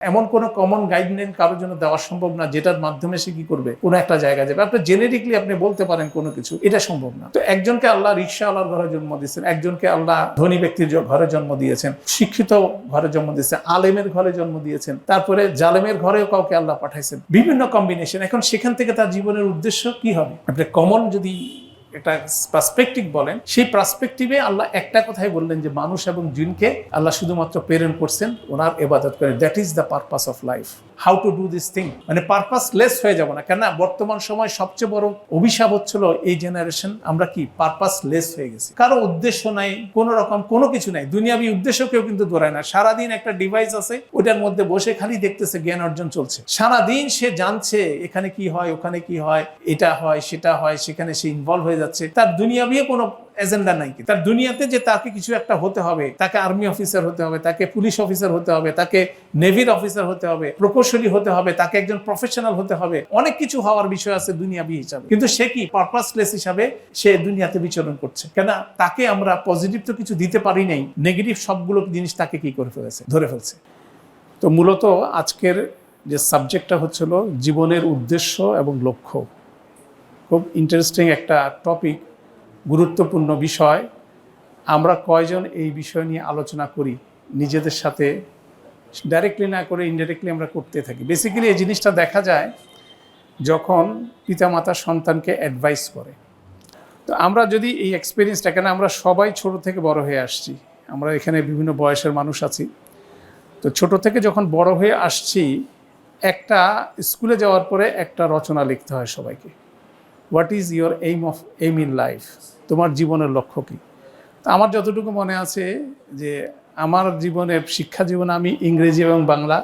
এমন কোনো common guideline কারোর জন্য দেওয়া সম্ভব না যেটার মাধ্যমে সে কি করবে, কোনো একটা জায়গায় যাবে। আপনি জেনেটিকলি আপনি বলতে পারেন কোনো কিছু, এটা সম্ভব না। তো একজনকে আল্লাহ রিকশাওয়ালার ঘরে জন্ম দিয়েছেন, একজনকে আল্লাহ ধনী ব্যক্তির ঘরে জন্ম দিয়েছেন, শিক্ষিত ঘরে জন্ম দিয়েছেন, আলেমের ঘরে জন্ম দিয়েছেন, তারপরে জালেমের ঘরেও কাউকে আল্লাহ পাঠাইছেন, বিভিন্ন কম্বিনেশন। এখন সেখান থেকে তার জীবনের উদ্দেশ্য কি হবে? আপনি কমন যদি একটা পার্সপেক্টিভ বলেন, সেই পার্সপেক্টিভে আল্লাহ একটা কথাই বললেন যে মানুষ এবং জিনকে আল্লাহ শুধুমাত্র প্রেরণ করছেন ওনার ইবাদত করে। That is the purpose of life. How to do this thing, মানে পারপাসলেস হয়ে যাব না। কেননা বর্তমান সময় সবচেয়ে বড় অভিশাপ হচ্ছিল এই জেনারেশন, আমরা কি পারপাসলেস হয়ে গেছি। কারো উদ্দেশ্য নাই, কোনো রকম কোনো কিছু নাই, দুনিয়াবি উদ্দেশ্য কেউ কিন্তু ধরায় না। সারাদিন একটা ডিভাইস আছে, ওটার মধ্যে বসে খালি দেখতেছে জ্ঞান অর্জন চলছে। সারাদিন সে জানছে এখানে কি হয়, ওখানে কি হয়, এটা হয় সেটা হয়, সেখানে সে ইনভলভ হয়ে যাচ্ছে। তার দুনিয়াবি কোনো এজেন্ডা নাই। কি তার দুনিয়াতে যে তাকে কিছু একটা হতে হবে, তাকে আর্মি অফিসার হতে হবে, তাকে পুলিশ অফিসার হতে হবে, তাকে নেভির অফিসার হতে হবে, প্রকৌশলী হতে হবে, তাকে একজন প্রফেশনাল হতে হবে, অনেক কিছু হওয়ার বিষয় আছে দুনিয়াবি হিসাবে। কিন্তু সে কি পারপাসলেস হিসাবে সে দুনিয়াতে বিচরণ করছে। কেন তাকে আমরা পজিটিভ তো কিছু দিতে পারি নাই, নেগেটিভ সবগুলো জিনিস তাকে কি করে ফেলেছে, ধরে ফেলছে। তো মূলত আজকের যে সাবজেক্টটা হচ্ছিল জীবনের উদ্দেশ্য এবং লক্ষ্য। খুব ইন্টারেস্টিং একটা টপিক, গুরুত্বপূর্ণ বিষয়। আমরা কয়জন এই বিষয় নিয়ে আলোচনা করি নিজেদের সাথে, ডাইরেক্টলি না করে ইনডাইরেক্টলি আমরা করতে থাকি। বেসিক্যালি এই জিনিসটা দেখা যায় যখন পিতামাতা সন্তানকে অ্যাডভাইস করে। তো আমরা যদি এই এক্সপিরিয়েন্সটা, কেন আমরা সবাই ছোট থেকে বড় হয়ে আসছি, আমরা এখানে বিভিন্ন বয়সের মানুষ আছি। তো ছোট থেকে যখন বড় হয়ে আসছি, একটা স্কুলে যাওয়ার পরে একটা রচনা লিখতে হয় সবাইকে। What is your aim in life, তোমার জীবনের লক্ষ্য কী? তো আমার যতটুকু মনে আছে যে আমার জীবনের শিক্ষা জীবনে আমি ইংরেজি এবং বাংলা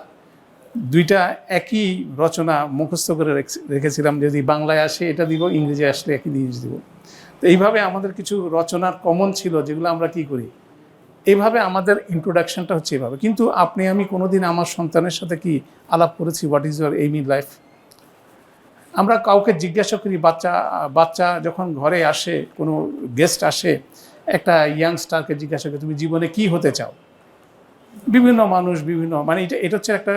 দুইটা একই রচনা মুখস্থ করে রেখেছিলাম। যদি বাংলায় আসে এটা দিব, ইংরেজি আসলে একই জিনিস দিব। তো এইভাবে আমাদের কিছু রচনার কমন ছিল, যেগুলো আমরা কি করি, এইভাবে আমাদের ইন্ট্রোডাকশনটা হচ্ছে এইভাবে। কিন্তু আপনি আমি কোনোদিন আমার সন্তানের সাথে কি আলাপ করেছি what is your aim in life? আমরা কাউকে জিজ্ঞাসা করি, বাচ্চা যখন ঘরে আসে, কোনো গেস্ট আসে, একটা ইয়াংস্টারকে জিজ্ঞাসা করি তুমি জীবনে কি হতে চাও? বিভিন্ন মানুষ বিভিন্ন, মানে এটা হচ্ছে একটা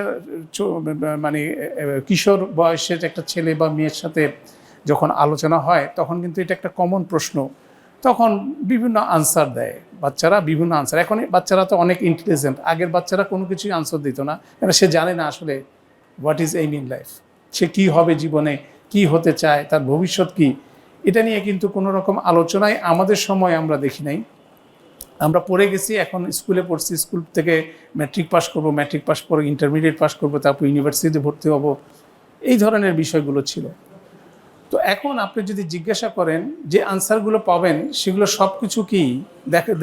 মানে কিশোর বয়সের একটা ছেলে বা মেয়ের সাথে যখন আলোচনা হয় তখন কিন্তু এটা একটা কমন প্রশ্ন। তখন বিভিন্ন আনসার দেয় বাচ্চারা, বিভিন্ন আনসার। এখন বাচ্চারা তো অনেক ইন্টেলিজেন্ট, আগের বাচ্চারা কোনো কিছুই আনসার দিত না, কেন সে জানে না আসলে what is aim in life, সে কী হবে জীবনে, কি হতে চায়, তার ভবিষ্যৎ কী, এটা নিয়ে কিন্তু কোনো রকম আলোচনায় আমাদের সময় আমরা দেখি নাই। আমরা পড়ে গেছি, এখন স্কুলে পড়ছি, স্কুল থেকে ম্যাট্রিক পাস করব, ম্যাট্রিক পাস করে ইন্টারমিডিয়েট পাস করব, তারপর ইউনিভার্সিটিতে ভর্তি হব, এই ধরনের বিষয়গুলো ছিল। তো এখন আপনি যদি জিজ্ঞাসা করেন যে আনসারগুলো পাবেন সেগুলো সব কিছু কি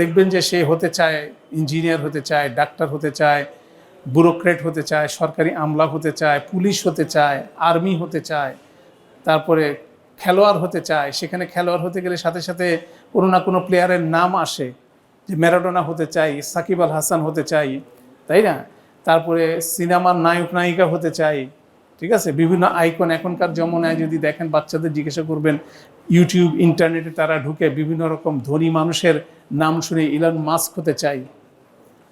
দেখবেন যে সে হতে চায় ইঞ্জিনিয়ার হতে চায়, ডাক্তার হতে চায়, ব্যুরোক্রেট হতে চায়, সরকারি আমলা হতে চায়, পুলিশ হতে চায়, আর্মি হতে চায়, তারপরে খেলোয়াড় হতে চায়। সেখানে খেলোয়াড় হতে গেলে সাথে সাথে কোনো না কোনো প্লেয়ারের নাম আসে, যে ম্যারাডোনা হতে চাই, সাকিব আল হাসান হতে চাই, তাই না? তারপরে সিনেমার নায়ক নায়িকা হতে চাই, ঠিক আছে? বিভিন্ন আইকন এখনকার যমুনায় যদি দেখেন, বাচ্চাদের জিজ্ঞাসা করবেন, ইউটিউব ইন্টারনেটে তারা ঢুকে বিভিন্ন রকম ধনী মানুষের নাম শুনে ইলন মাস্ক হতে চাই।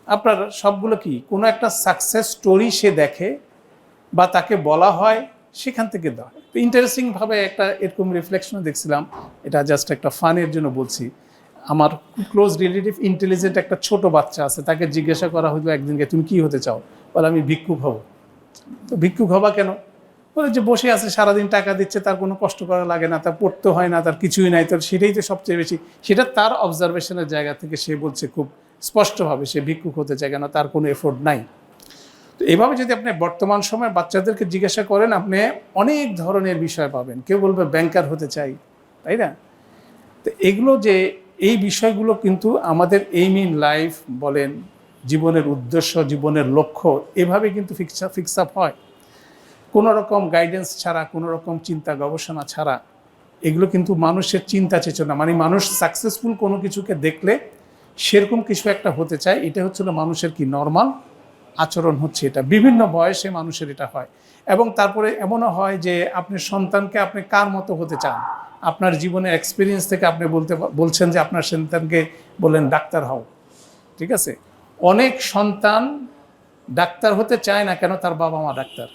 আপনার সবগুলো কি কোনো একটা সাকসেস স্টোরি সে দেখে বা তাকে বলা হয়, সেখান থেকে দেওয়া হয়। তো ইন্টারেস্টিংভাবে একটা এরকম রিফ্লেকশনও দেখছিলাম, এটা জাস্ট একটা ফানের জন্য বলছি। আমার ক্লোজ রিলেটিভ ইন্টেলিজেন্ট একটা ছোট বাচ্চা আছে, তাকে জিজ্ঞাসা করা হলো একদিনকে তুমি কি হতে চাও? বলে আমি ভিক্ষুক হব। তো ভিক্ষুক হবা কেন? বলে যে বসে আছে সারাদিন টাকা দিচ্ছে, তার কোনো কষ্ট করা লাগে না, তার পড়তে হয় না, তার কিছুই নাই, তার সেটাই তো সবচেয়ে বেশি। সেটা তার অবজারভেশনের জায়গা থেকে সে বলছে খুব স্পষ্টভাবে সে ভিক্ষুক হতে চায়, কেন তার কোনো এফোর্ট নাই। তো এইভাবে যদি আপনি বর্তমান সময়ে বাচ্চাদেরকে জিজ্ঞাসা করেন, আপনি অনেক ধরনের বিষয় পাবেন। কেউ বলবে ব্যাংকার হতে চাই, তাই না? তো এগুলো যে এই বিষয়গুলো কিন্তু আমাদের এইম ইন লাইফ বলেন, জীবনের উদ্দেশ্য, জীবনের লক্ষ্য, এভাবে কিন্তু ফিক্স আপ হয় কোনো রকম গাইডেন্স ছাড়া, কোনো রকম চিন্তা গবেষণা ছাড়া। এগুলো কিন্তু মানুষের চিন্তা চেতনা, মানে মানুষ সাকসেসফুল কোনো কিছুকে দেখলে সেরকম কিছু একটা হতে চায়। এটা হচ্ছিল মানুষের কি নর্মাল আচরণ হচ্ছে, এটা বিভিন্ন বয়সে মানুষের এটা হয়। এবং তারপরে এমনও হয় যে আপনি সন্তানকে আপনি কার মতো হতে চান, আপনার জীবনের এক্সপিরিয়েন্স থেকে আপনি বলছেন যে আপনার সন্তানকে বলেন ডাক্তার হও, ঠিক আছে? অনেক সন্তান ডাক্তার হতে চায় না কেন? তার বাবা মা ডাক্তার।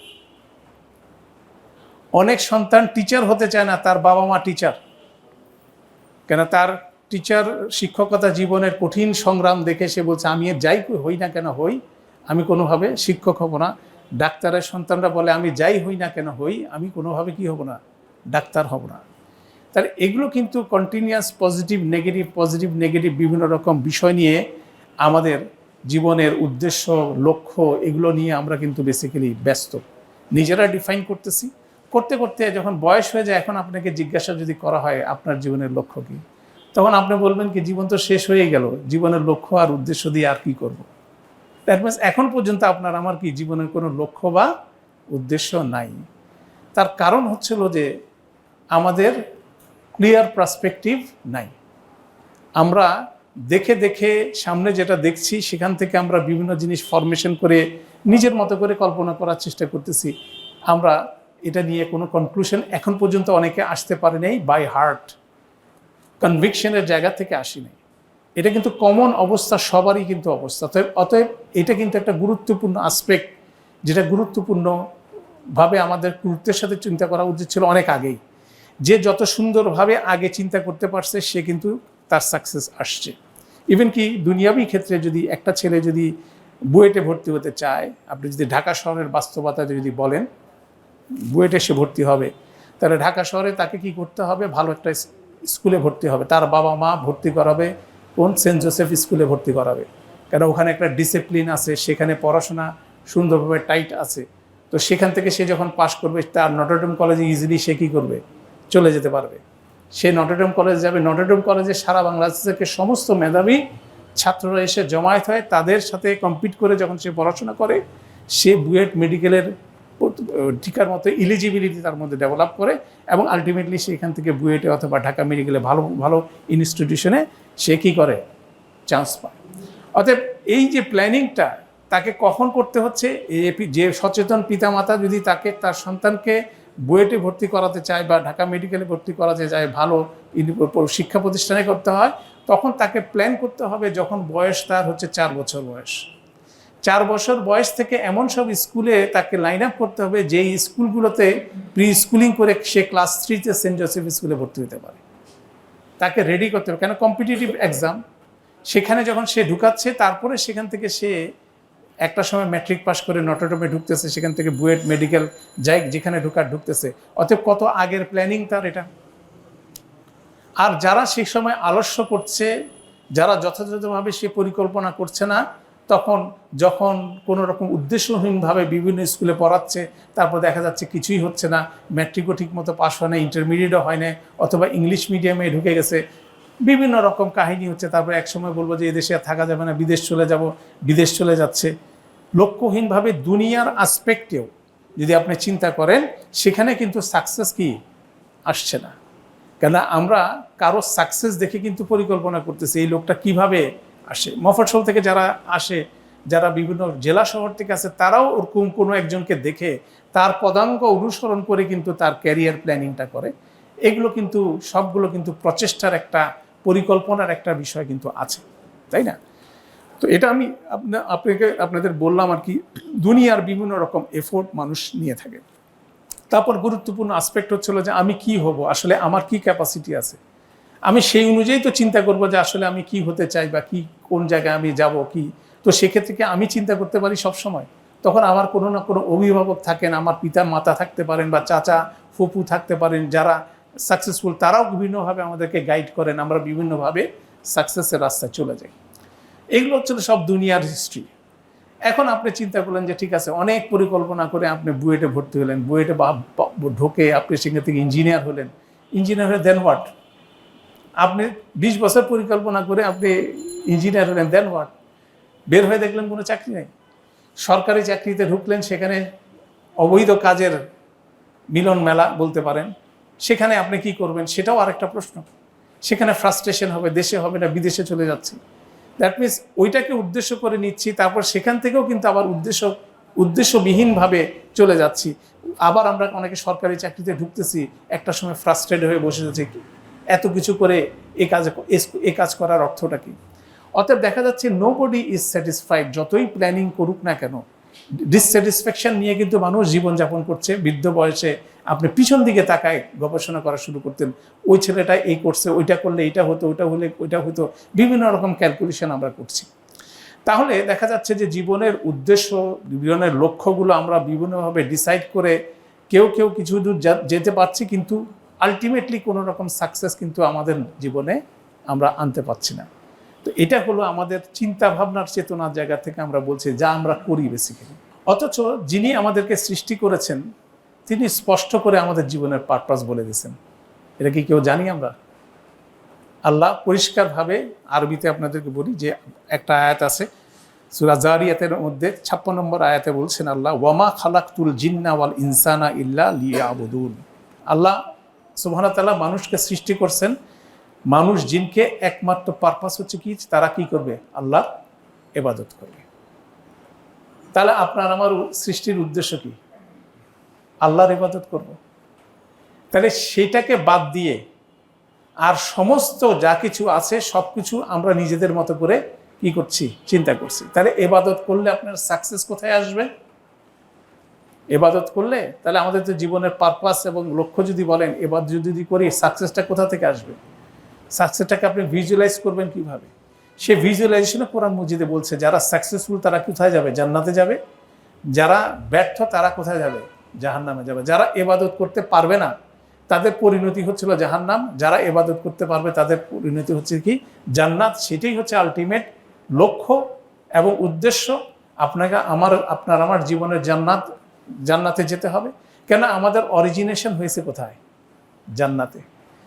অনেক সন্তান টিচার হতে চায় না, তার বাবা মা টিচার। কেন? তার টিচার শিক্ষকতা জীবনের কঠিন সংগ্রাম দেখে সে বলছে আমি যাই হই না কেন হই, আমি কোনোভাবে শিক্ষক হব না। ডাক্তারের সন্তানরা বলে আমি যাই হই না কেন হই, আমি কোনোভাবে কি হব না, ডাক্তার হব না। তার এগুলো কিন্তু কন্টিনিউয়াস পজিটিভ নেগেটিভ বিভিন্ন রকম বিষয় নিয়ে আমাদের জীবনের উদ্দেশ্য, লক্ষ্য, এগুলো নিয়ে আমরা কিন্তু বেসিক্যালি ব্যস্ত, নিজেরা ডিফাইন করতেছি। করতে করতে যখন বয়স হয়ে যায়, এখন আপনাকে জিজ্ঞাসা যদি করা হয় আপনার জীবনের লক্ষ্য কী, তখন আপনি বলবেন কি জীবন তো শেষ হয়ে গেল, জীবনের লক্ষ্য আর উদ্দেশ্য দিয়ে আর কি করব। দ্যাট মিনস এখন পর্যন্ত আপনার আমার কি জীবনের কোনো লক্ষ্য বা উদ্দেশ্য নাই। তার কারণ হচ্ছিল যে আমাদের ক্লিয়ার পার্সপেক্টিভ নাই। আমরা দেখে দেখে সামনে যেটা দেখছি সেখান থেকে আমরা বিভিন্ন জিনিস ফরমেশন করে নিজের মতো করে কল্পনা করার চেষ্টা করতেছি। আমরা এটা নিয়ে কোনো কনক্লুশন এখন পর্যন্ত অনেকে আসতে পারে নাই, বাই হার্ট কনভিকশনের জায়গা থেকে আসি নাই। এটা কিন্তু কমন অবস্থা, সবারই কিন্তু অবস্থা। অতএব এটা কিন্তু একটা গুরুত্বপূর্ণ আসপেক্ট, যেটা গুরুত্বপূর্ণভাবে আমাদের গুরুত্বের সাথে চিন্তা করা উচিত ছিল অনেক আগেই। যে যত সুন্দরভাবে আগে চিন্তা করতে পারছে সে কিন্তু তার সাকসেস আসছে। ইভেন কি দুনিয়াবী ক্ষেত্রে যদি একটা ছেলে যদি বুয়েটে ভর্তি হতে চায়, আপনি যদি ঢাকা শহরের বাস্তবতা যদি বলেন বুয়েটে সে ভর্তি হবে, তাহলে ঢাকা শহরে তাকে কি করতে হবে, ভালো একটা স্কুলে ভর্তি হবে। তার বাবা মা ভর্তি করাবে কোন সেন্ট জোসেফ স্কুলে ভর্তি করাবে, কারণ ওখানে একটা ডিসিপ্লিন আছে, সেখানে পড়াশোনা সুন্দরভাবে টাইট আছে। তো সেখান থেকে সে যখন পাশ করবে তার নটরডেম কলেজে ইজিলি সে কী করবে, চলে যেতে পারবে। সে নটরডেম কলেজে যাবে, নটরডেম কলেজে সারা বাংলাদেশ থেকে সমস্ত মেধাবী ছাত্ররা এসে জমায়েত হয়, তাদের সাথে কম্পিট করে যখন সে পড়াশোনা করে, সে বুয়েট মেডিকেলের টিকার মতো ইলিজিবিলিটি তার মধ্যে ডেভেলপ করে এবং আলটিমেটলি সেখান থেকে বুয়েটে অথবা ঢাকা মেডিকেলে ভালো ভালো ইনস্টিটিউশনে সে কী করে, চান্স পায়। অতএব এই যে প্ল্যানিংটা তাকে কখন করতে হচ্ছে, যে সচেতন পিতামাতা যদি তার সন্তানকে বুয়েটে ভর্তি করাতে চায় বা ঢাকা মেডিকেলে ভর্তি করাতে চায়, ভালো শিক্ষা প্রতিষ্ঠানে করতে হয়, তখন তাকে প্ল্যান করতে হবে যখন বয়স তার হচ্ছে 4 বছর বয়স। 4 বছর বয়স থেকে এমন সব স্কুলে তাকে লাইন আপ করতে হবে যেই স্কুলগুলোতে প্রি স্কুলিং করে সে ক্লাস 3-তে সেন্ট জোসেফ স্কুলে ভর্তি হতে পারে। তাকে রেডি করতে হবে, কেন কম্পিটিটিভ এক্সাম, সেখানে যখন সে ঢুকাচ্ছে তারপরে সেখান থেকে সে একটা সময় ম্যাট্রিক পাস করে নটরডেমে ঢুকতেছে, সেখান থেকে বুয়েট মেডিকেল যেখানে ঢুকতেছে। অতএব কত আগের প্ল্যানিং তার এটা। আর যারা সেই সময় আলস্য করছে, যারা যথাযথভাবে সে পরিকল্পনা করছে না, তখন যখন কোনো রকম উদ্দেশ্যহীনভাবে বিভিন্ন স্কুলে পড়াচ্ছে, তারপর দেখা যাচ্ছে কিছুই হচ্ছে না, ম্যাট্রিকও ঠিক মতো পাস হয় না, ইন্টারমিডিয়েটও হয় না, অথবা ইংলিশ মিডিয়ামে ঢুকে গেছে, বিভিন্ন রকম কাহিনী হচ্ছে। তারপর একসময় বলবো যে এদেশে আর থাকা যাবে না, বিদেশ চলে যাব, বিদেশ চলে যাচ্ছে। লক্ষ্যহীনভাবে দুনিয়ার আসপেক্টেও যদি আপনি চিন্তা করেন, সেখানে কিন্তু সাকসেস কি আসছে না। কেন আমরা কারো সাকসেস দেখে কিন্তু পরিকল্পনা করতেছি এই লোকটা কিভাবে আসে। মফস্বল থেকে যারা আসে, যারা বিভিন্ন জেলা শহর থেকে আসে, তারাও ওরকম কোনো একজনকে দেখে তার পদাঙ্ক অনুসরণ করে কিন্তু তার ক্যারিয়ার প্ল্যানিংটা করে। এগুলো কিন্তু সবগুলো কিন্তু প্রচেষ্টার একটা, পরিকল্পনার একটা বিষয় কিন্তু আছে, তাই না? তো এটা আমি আপনাদের বললাম আর কি, দুনিয়ার বিভিন্ন রকম এফোর্ট মানুষ নিয়ে থাকে। তারপর গুরুত্বপূর্ণ আসপেক্ট হচ্ছিল যে আমি কি হব, আসলে আমার কি ক্যাপাসিটি আছে, আমি সেই অনুযায়ী তো চিন্তা করব যে আসলে আমি কি হতে চাই বা কি কোন জায়গায় আমি যাব কি। তো সেক্ষেত্রে কি আমি চিন্তা করতে পারি সব সময়? তখন আমার কোনো না কোনো অভিভাবক থাকেন, আমার পিতা মাতা থাকতে পারেন বা চাচা ফুপু থাকতে পারেন, যারা সাকসেসফুল, তারাও বিভিন্নভাবে আমাদেরকে গাইড করেন, আমরা বিভিন্নভাবে সাকসেসের রাস্তায় চলে যাই। এগুলো হচ্ছে সব দুনিয়ার হিস্ট্রি। এখন আপনি চিন্তা করলেন যে ঠিক আছে, অনেক পরিকল্পনা করে আপনি বুয়েটে ভর্তি হলেন, বুয়েটে ঢোকে আপনি সেখান থেকে ইঞ্জিনিয়ার হলেন, ইঞ্জিনিয়ার হয়ে দেন হোয়াট? আপনি 20 বছর পরিকল্পনা করে আপনি ইঞ্জিনিয়ার হলেন, দেন হোয়াট? বের হয়ে দেখলেন কোনো চাকরি নেই। সরকারি চাকরিতে ঢুকলেন, সেখানে অবৈধ কাজের মিলন মেলা বলতে পারেন, সেখানে আপনি কি করবেন সেটাও আরেকটা প্রশ্ন। সেখানে ফ্রাস্ট্রেশন হবে, দেশে হবে না, বিদেশে চলে যাচ্ছে। দ্যাট মিনস ওইটাকে উদ্দেশ্য করে নিচ্ছি, তারপর সেখান থেকেও কিন্তু আবার উদ্দেশ্যবিহীনভাবে চলে যাচ্ছি। আবার আমরা অনেকে সরকারি চাকরিতে ঢুকতেছি, একটা সময় ফ্রাস্ট্রেট হয়ে বসে যাচ্ছি, এত কিছু করে এ কাজ করার অর্থটা কি? অতএব দেখা যাচ্ছে নোবডি ইজ স্যাটিসফাইড, যতই প্ল্যানিং করুক না কেন, ডিসস্যাটিসফ্যাকশন নিয়ে কিন্তু মানুষ জীবনযাপন করছে। বৃদ্ধ বয়সে আপনি পিছন দিকে তাকায় গবেষণা করা শুরু করতেন, ওই ছেলেটা এই করছে, ওইটা করলে এইটা হতো, ওইটা হলে ওইটা হতো, বিভিন্ন রকম ক্যালকুলেশন আমরা করছি। তাহলে দেখা যাচ্ছে যে জীবনের উদ্দেশ্য, জীবনের লক্ষ্যগুলো আমরা বিভিন্নভাবে ডিসাইড করে কেউ কেউ কিছু দূর যেতে পারছি, কিন্তু আলটিমেটলি কোনো রকম সাকসেস কিন্তু আমাদের জীবনে আমরা আনতে পারছি না। তো এটা হলো আমাদের চিন্তা ভাবনার চেতনার জায়গা থেকে আমরা বলছি যা আমরা করি বেসিক্যালি। অথচ যিনি আমাদেরকে সৃষ্টি করেছেন তিনি স্পষ্ট করে আমাদের জীবনের পারপাস বলে দিয়েছেন। এটা কি কেউ জানি আমরা? আল্লাহ পরিষ্কারভাবে আরবিতে আপনাদেরকে বলি যে একটা আয়াত আছে সূরা জারিয়াতের মধ্যে 56 নম্বর আয়াতে বলছেন আল্লাহ, ওয়ামা খালাকতুল জিন্না ওয়াল ইনসানা ইল্লা লিয়াবুদুন। আল্লাহ সুবহানাহু ওয়া তাআলা মানুষকে সৃষ্টি করছেন, মানুষ জিনকে একমাত্র পারপাস হচ্ছে কি, তারা কি করবে? আল্লাহর ইবাদত করবে। তাহলে আপনার আমার সৃষ্টির উদ্দেশ্য কি? আল্লাহর ইবাদত করব। তাহলে সেটাকে বাদ দিয়ে আর সমস্ত যা কিছু আছে সব কিছু আমরা নিজেদের মতো করে কি করছি? চিন্তা করছি। তাহলে ইবাদত করলে আপনার সাকসেস কোথায় আসবে? ইবাদত করলে তাহলে আমাদের তো জীবনের পারপাস এবং লক্ষ্য যদি বলেন, ইবাদত যদি করি, সাকসেসটা কোথা থেকে আসবে? সাকসেসটাকে আপনি ভিজুয়ালাইজ করবেন কিভাবে? সে ভিজুয়ালাইজেশনে কোরআন মজিদে বলছে যারা সাকসেসফুল তারা কোথায় যাবে? জান্নাতে যাবে। যারা ব্যর্থ তারা কোথায় যাবে? জাহান্নামে যাবে। যারা ইবাদত করতে পারবে না তাদের পরিণতি হচ্ছিল জাহান্নাম, যারা ইবাদত করতে পারবে তাদের পরিণতি হচ্ছে কি? জান্নাত। সেটাই হচ্ছে আলটিমেট লক্ষ্য এবং উদ্দেশ্য। আপনার আমার জীবনের জান্নাতে যেতে হবে। কেন? আমাদের অরিজিনেশন হয়েছে কোথায়? জান্নাতে।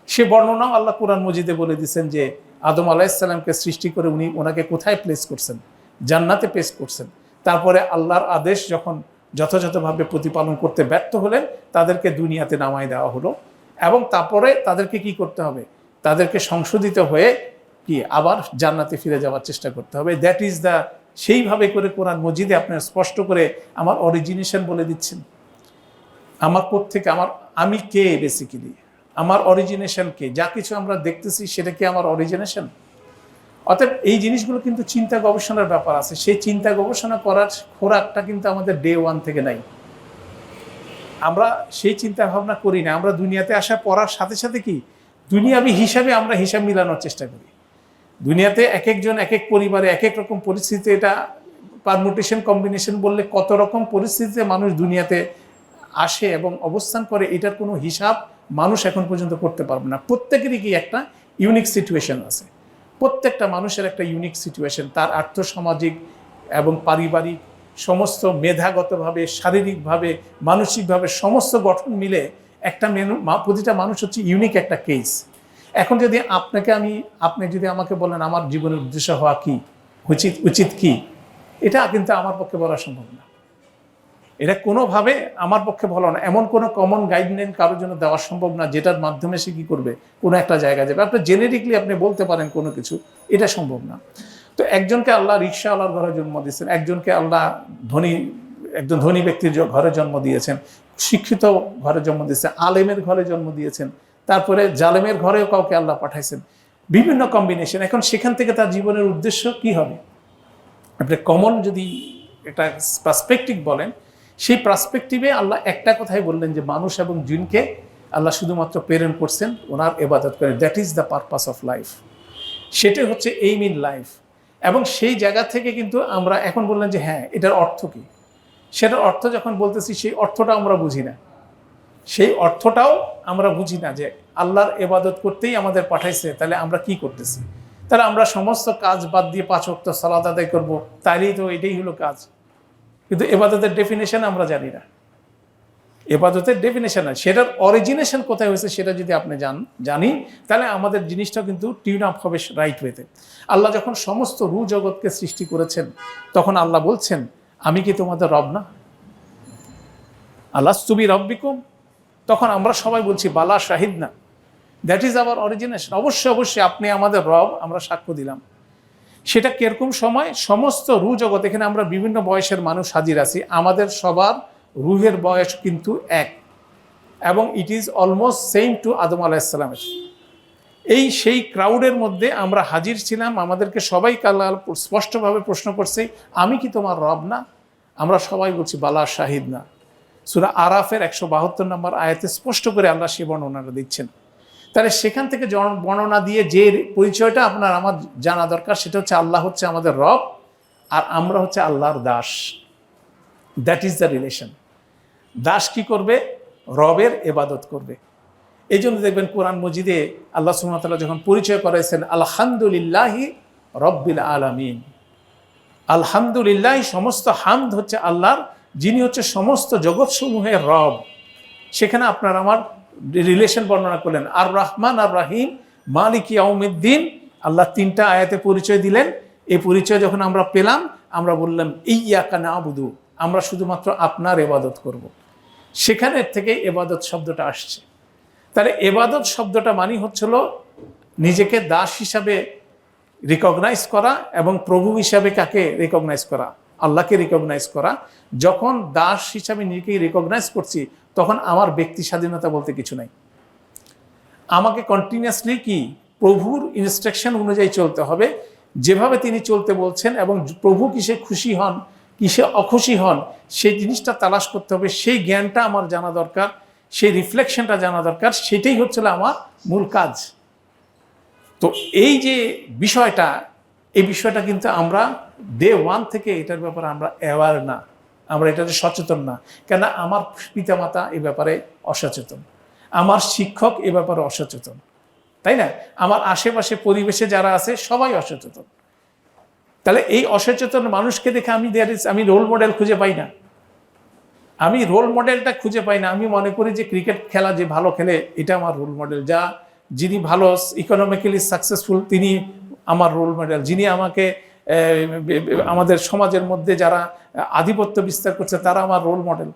সে বর্ণনাও আল্লাহ কোরআন মজিদে বলে দিয়েছেন যে আদম আলাইহিস সালামকে সৃষ্টি করে ওনাকে কোথায় প্লেস করছেন? জান্নাতে প্লেস করছেন। তারপরে আল্লাহর আদেশ যখন যথাযথভাবে প্রতিপালন করতে ব্যর্থ হলেন তাদেরকে দুনিয়াতে নামায় দেওয়া হলো, এবং তারপরে তাদেরকে কি করতে হবে? তাদেরকে সংশোধিত হয়ে কি আবার জান্নাতে ফিরে যাওয়ার চেষ্টা করতে হবে। দ্যাট ইজ দ্য, সেইভাবে করে কোরআন মজিদে আপনার স্পষ্ট করে আমার অরিজিনেশন বলে দিচ্ছেন। আমার কোত্থেকে, আমি কে, বেসিক্যালি আমার অরিজিনেশন কে? যা কিছু আমরা দেখতেছি সেটা কি আমার অরিজিনেশন? অতএব এই জিনিসগুলো কিন্তু চিন্তা গবেষণার ব্যাপার আছে। সেই চিন্তা গবেষণা করার খোরাকটা কিন্তু আমাদের ডে ওয়ান থেকে নাই। আমরা সেই চিন্তা ভাবনা করি না। আমরা দুনিয়াতে আসা পড়ার সাথে সাথে কি দুনিয়াবি হিসাবে আমরা হিসাব মিলানোর চেষ্টা করি। দুনিয়াতে এক একজন এক এক পরিবারে এক এক রকম পরিস্থিতি, এটা পারমুটেশন কম্বিনেশন বললে কত রকম পরিস্থিতিতে মানুষ দুনিয়াতে আসে এবং অবস্থান করে, এটার কোনো হিসাব মানুষ এখন পর্যন্ত করতে পারবে না। প্রত্যেকেরই কি একটা ইউনিক সিচুয়েশন আছে। প্রত্যেকটা মানুষের একটা ইউনিক সিচুয়েশন, তার আর্থসামাজিক এবং পারিবারিক সমস্ত মেধাগতভাবে, শারীরিকভাবে, মানসিকভাবে সমস্ত গঠন মিলে একটা প্রতিটা মানুষ হচ্ছে ইউনিক একটা কেস। এখন যদি আপনি যদি আমাকে বলেন আমার জীবনের উদ্দেশ্য হওয়া কি, উচিত কি, এটা কিন্তু আমার পক্ষে বলা সম্ভব না। এটা কোনোভাবে আমার পক্ষে বলা না। এমন কোনো কমন গাইডলাইন কারোর জন্য দেওয়া সম্ভব না যেটার মাধ্যমে সে কী করবে? কোনো একটা জায়গায় যাবে। আপনি জেনেরিকলি আপনি বলতে পারেন কোনো কিছু, এটা সম্ভব না। তো একজনকে আল্লাহ রিকশাওয়ালার ঘরে জন্ম দিয়েছেন, একজনকে আল্লাহ একজন ধনী ব্যক্তির ঘরে জন্ম দিয়েছেন, শিক্ষিত ঘরে জন্ম দিয়েছেন, আলেমের ঘরে জন্ম দিয়েছেন, তারপরে জালেমের ঘরেও কাউকে আল্লাহ পাঠাইছেন, বিভিন্ন কম্বিনেশন। এখন সেখান থেকে তার জীবনের উদ্দেশ্য কি হবে? আপনি কমন যদি একটা পার্সপেক্টিভ বলেন, সেই পার্সপেক্টিভে আল্লাহ একটা কথাই বললেন যে মানুষ এবং জিনকে আল্লাহ শুধুমাত্র প্রেরণ করছেন ওনার ইবাদত করে। That is the purpose of life. সেটাই হচ্ছে এইম ইন লাইফ। এবং সেই জায়গা থেকে কিন্তু আমরা এখন বললেন যে হ্যাঁ, এটার অর্থ কী? সেটার অর্থ যখন বলতেছি সেই অর্থটা আমরা বুঝি না। সেই অর্থটাও আমরা বুঝি না যে আল্লাহর ইবাদত করতেই আমাদের পাঠাইছে, তাহলে আমরা কি করতেছি? তাহলে আমরা সমস্ত কাজ বাদ দিয়ে 5 ওয়াক্ত সালাত আদায় করবো, তাইলেই তো এটাই হলো কাজ। কিন্তু ইবাদতের ডেফিনেশন আমরা জানি না। ইবাদতের ডেফিনেশন আছে, সেটার অরিজিনেশন কোথায় হয়েছে সেটা যদি আপনি জানি, তাহলে আমাদের জিনিসটাও কিন্তু টিউন আপ হবে রাইট ওয়েতে। আল্লাহ যখন সমস্ত রু জগৎকে সৃষ্টি করেছেন তখন আল্লাহ বলছেন আমি কি তোমাদের রব না? আল্লাহ তুবি রব্বিকুম। তখন আমরা সবাই বলছি বালা শাহিদ না। That is our origination. অবশ্যই আপনি আমাদের রব, আমরা সাক্ষ্য দিলাম। সেটা কিরকম সময়? সমস্ত রু জগৎ, এখানে আমরা বিভিন্ন বয়সের মানুষ হাজির আছি, আমাদের সবার রুহের বয়স কিন্তু এক, এবং it is almost same to Adam আলাইহিস সালামের। সেই ক্রাউডের মধ্যে আমরা হাজির ছিলাম। আমাদেরকে সবাই আল্লাহ স্পষ্টভাবে প্রশ্ন করছে আমি কি তোমার রব না? আমরা সবাই বলছি বালা শাহিদ না। সূরা আরাফের 172 নম্বর আয়াতে স্পষ্ট করে আল্লাহ সে বর্ণনাটা দিচ্ছেন। তাহলে সেখান থেকে বর্ণনা দিয়ে যে পরিচয়টা আপনার আমার জানা দরকার, সেটা হচ্ছে আল্লাহ হচ্ছে আমাদের রব আর আমরা হচ্ছে আল্লাহর Das. That is the relation. Das কি করবে? রবের ইবাদত করবে। এই জন্য দেখবেন কোরআন মজিদে আল্লাহ সুবহানাহু ওয়া তাআলা যখন পরিচয় করাইছেন আলহামদুলিল্লাহি রব্বিল আলামিন, আলহামদুলিল্লাহ, সমস্ত হামদ হচ্ছে আল্লাহর, যিনি হচ্ছে সমস্ত জগৎসমূহের রব। সেখানে আপনার আমার রিলেশন বর্ণনা করলেন, আর রহমান আর রাহিম মালিক ইয়াউমিদ্দিন। আল্লাহ 3টা আয়াতে পরিচয় দিলেন। এই পরিচয় যখন আমরা পেলাম, আমরা বললাম ইয়্যাকা না'বুদু, আমরা শুধুমাত্র আপনার ইবাদত করব। সেখানের থেকে ইবাদত শব্দটা আসছে। তাহলে ইবাদত শব্দটা মানে হচ্ছিল নিজেকে দাস হিসাবে রিকগনাইজ করা এবং প্রভু হিসাবে কাকে রিকগনাইজ করা? আল্লাহকে রিকগনাইজ করা। যখন দাস হিসাবে নিজেকে রিকগনাইজ করছি, তখন আমার ব্যক্তি স্বাধীনতা বলতে কিছু নাই। আমাকে কন্টিনিউয়াসলি কি প্রভুর ইনস্ট্রাকশন অনুযায়ী চলতে হবে, যেভাবে তিনি চলতে বলছেন, এবং প্রভু কিসে খুশি হন, কিসে অখুশি হন, সেই জিনিসটা তালাশ করতে হবে। সেই জ্ঞানটা আমার জানা দরকার, সেই রিফ্লেকশনটা জানা দরকার। সেটাই হচ্ছিল আমার মূল কাজ। তো এই যে বিষয়টা, এই বিষয়টা কিন্তু আমরা ডে 1 থেকে এটার ব্যাপারে আমরা অ্যাওয়ার না, আমরা এটাতে সচেতন না। কেন? আমার পিতামাতা এ ব্যাপারে অসচেতন, আমার শিক্ষক এ ব্যাপারে অসচেতন, তাই না? আমার আশেপাশে পরিবেশে যারা আছে সবাই অসচেতন। তাহলে এই অসচেতন মানুষকে দেখে আমি রোল মডেল খুঁজে পাই না। আমি রোল মডেলটা খুঁজে পাই না। আমি মনে করি যে ক্রিকেট খেলা যে ভালো খেলে, এটা আমার রোল মডেল। যিনি ভালো ইকোনমিক্যালি সাকসেসফুল, তিনি আমার রোল মডেল। যিনি আমাকে আমাদের সমাজের মধ্যে যারা আধিপত্য বিস্তার করছে, তারা আমার রোল মডেল।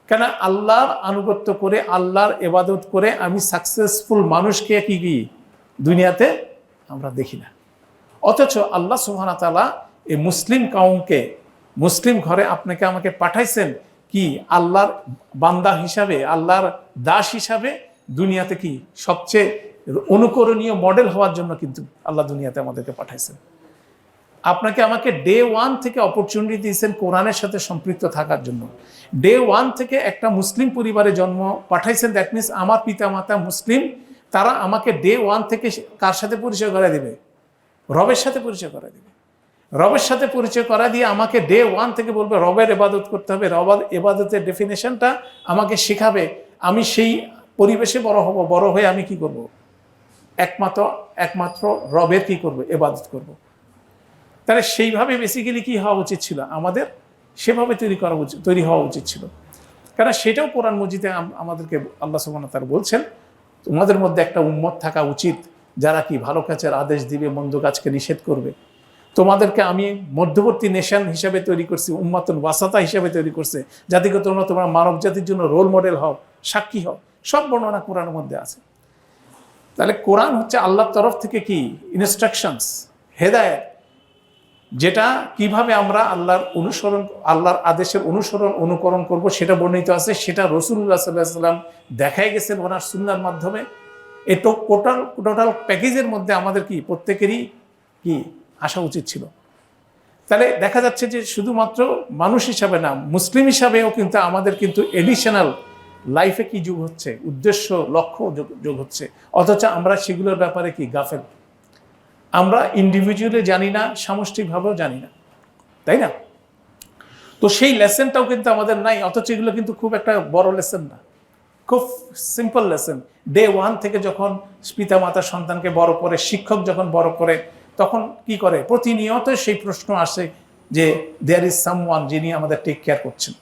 কেন? আল্লাহর আনুগত্য করে, আল্লাহর ইবাদত করে আমি সাকসেসফুল মানুষকে কি দুনিয়াতে আমরা দেখি না। অথচ আল্লাহ সুবহানাহু ওয়া তাআলা এই মুসলিম কওমকে, মুসলিম ঘরে আপনাকে আমাকে পাঠাইছেন কি আল্লাহর বান্দা হিসাবে, আল্লাহর দাস হিসাবে দুনিয়াতে কি সবচেয়ে অনুকরণীয় মডেল হওয়ার জন্য কিন্তু আল্লাহ দুনিয়াতে আমাদেরকে পাঠাইছেন। আপনাকে আমাকে ডে 1 থেকে অপরচুনিটি দিয়েছেন কোরআনের সাথে সম্পৃক্ত থাকার জন্য। ডে 1 থেকে একটা মুসলিম পরিবারে জন্ম পাঠাইছেন। দ্যাট মিনস আমার পিতা মাতা মুসলিম, তারা আমাকে ডে 1 থেকে কার সাথে পরিচয় করা দেবে? রবের সাথে পরিচয় করা দেবে। রবের সাথে পরিচয় করা দিয়ে আমাকে ডে 1 থেকে বলবে রবের ইবাদত করতে হবে। রবের ইবাদতের ডেফিনেশনটা আমাকে শেখাবে। আমি সেই পরিবেশে বড় হব। বড় হয়ে আমি কি করব? একমাত্র রবের কি করব? ইবাদত করব। তাহলে সেইভাবে বেসিক্যালি কি হওয়া উচিত ছিল আমাদের? সেভাবে তৈরি হওয়া উচিত ছিল। কারণ সেটাও কোরআন মজিদে আমাদেরকে আল্লাহ সুবহানাহু ওয়া তাআলা বলছেন, তোমাদের মধ্যে একটা উম্মত থাকা উচিত যারা কি ভালো কাজের আদেশ দিবে, মন্দ কাজকে নিষেধ করবে। তোমাদেরকে আমি মধ্যবর্তী নেশন হিসাবে তৈরি করছি, উম্মাতুন ওয়াসাতা হিসাবে তৈরি করছে, যাতে করে তোমরা মানব জাতির জন্য রোল মডেল হও, সাক্ষী হও। সব বর্ণনা কোরআনের মধ্যে আছে। তাহলে কোরআন হচ্ছে আল্লাহর তরফ থেকে কি ইনস্ট্রাকশনস, হেদায়েত, যেটা কিভাবে আমরা আল্লাহর আদেশের অনুকরণ করব সেটা বর্ণিত আছে। সেটা রাসূলুল্লাহ সাল্লাল্লাহু আলাইহি ওয়াসাল্লাম দেখাই গেছেন ওনার সুন্নাহর মাধ্যমে। এই টোটাল প্যাকেজের মধ্যে আমাদের কি প্রত্যেকেরই কি আসা উচিত ছিল। তাহলে দেখা যাচ্ছে যে শুধুমাত্র মানুষ হিসাবে না, মুসলিম হিসাবেও কিন্তু আমাদের কিন্তু এডিশনাল লাইফে কি যোগ হচ্ছে, উদ্দেশ্য লক্ষ্য যোগ হচ্ছে। অথচ আমরা সেগুলোর ব্যাপারে কি গাফেল। আমরা ইন্ডিভিজুয়ালি জানি না, সামষ্টিকভাবেও জানি না, তাই না? তো সেই লেসনটাও কিন্তু আমাদের নাই। অথচ এগুলো কিন্তু খুব একটা বড় লেসন না, খুব সিম্পল লেসন। ডে 1 থেকে যখন পিতা মাতা সন্তানকে বড় করে, শিক্ষক যখন বড় করে, তখন কি করে? প্রতিনিয়ত সেই প্রশ্ন আসে যে দেয়ার ইজ সামওয়ান যিনি আমাদের টেক কেয়ার করছেন,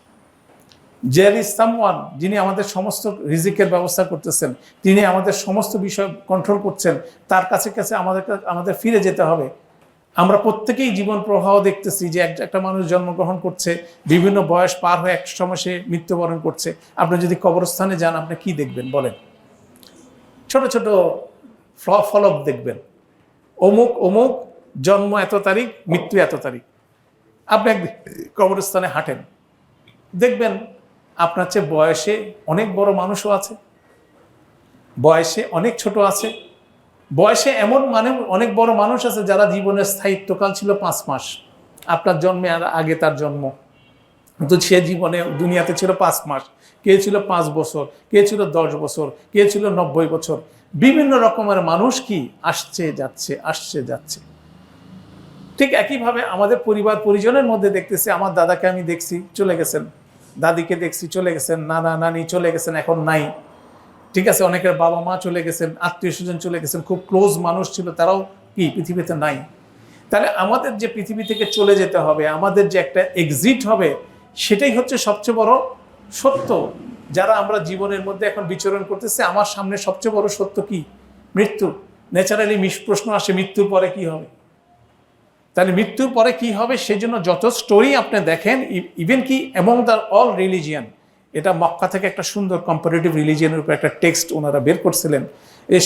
দেয়ার ইজ সামওয়ান যিনি আমাদের সমস্ত রিজিকের ব্যবস্থা করতেছেন, তিনি আমাদের সমস্ত বিষয় কন্ট্রোল করছেন। তার কাছে আমাদের ফিরে যেতে হবে। আমরা প্রত্যেকেই জীবন প্রবাহ দেখতেছি যে একটা মানুষ জন্মগ্রহণ করছে, বিভিন্ন বয়স পার হয়ে এক সময় সে মৃত্যুবরণ করছে। আপনি যদি কবরস্থানে যান, আপনি কি দেখবেন বলেন? ছোট ছোট ফলক দেখবেন, অমুক জন্ম এত তারিখ, মৃত্যু এত তারিখ। আপনি কবরস্থানে হাঁটেন, দেখবেন আপনার চেয়ে বয়সে অনেক বড় মানুষও আছে, বয়সে অনেক ছোট আছে, বয়সে এমন অনেক বড় মানুষ আছে যারা জীবনের স্থায়িত্বকাল ছিল 5 মাস, আপনার জন্মের আগে তার জন্ম। কিন্তু সে জীবনে দুনিয়াতে ছিল 5 মাস, কে ছিল 5 বছর, কে ছিল 10 বছর, কে ছিল 90 বছর। বিভিন্ন রকমের মানুষ কি আসছে যাচ্ছে, আসছে যাচ্ছে। ঠিক একইভাবে আমাদের পরিবার পরিজনের মধ্যে দেখতেছি, আমার দাদাকে আমি দেখছি চলে গেছেন, দাদিকে দেখছি চলে গেছেন, নানা নানি চলে গেছেন, এখন নাই। ঠিক আছে, অনেকের বাবা মা চলে গেছেন, আত্মীয় স্বজন চলে গেছেন, খুব ক্লোজ মানুষ ছিল, তারাও কি পৃথিবীতে নাই। তাহলে আমাদের যে পৃথিবী থেকে চলে যেতে হবে, আমাদের যে একটা এক্সিট হবে, সেটাই হচ্ছে সবচেয়ে বড় সত্য। যারা আমরা জীবনের মধ্যে এখন বিচরণ করতেছি, আমার সামনে সবচেয়ে বড় সত্য কি? মৃত্যু। ন্যাচারালি প্রশ্ন আসে, মৃত্যুর পরে কি হবে? তাহলে মৃত্যুর পরে কি হবে, সেজন্য যত স্টোরি আপনি দেখেন, ইভেন কি অ্যামং দ্য অল রিলিজিয়ান, এটা মক্কা থেকে একটা সুন্দর কম্পারেটিভ রিলিজিয়ানের উপর একটা টেক্সট ওনারা বের করছিলেন।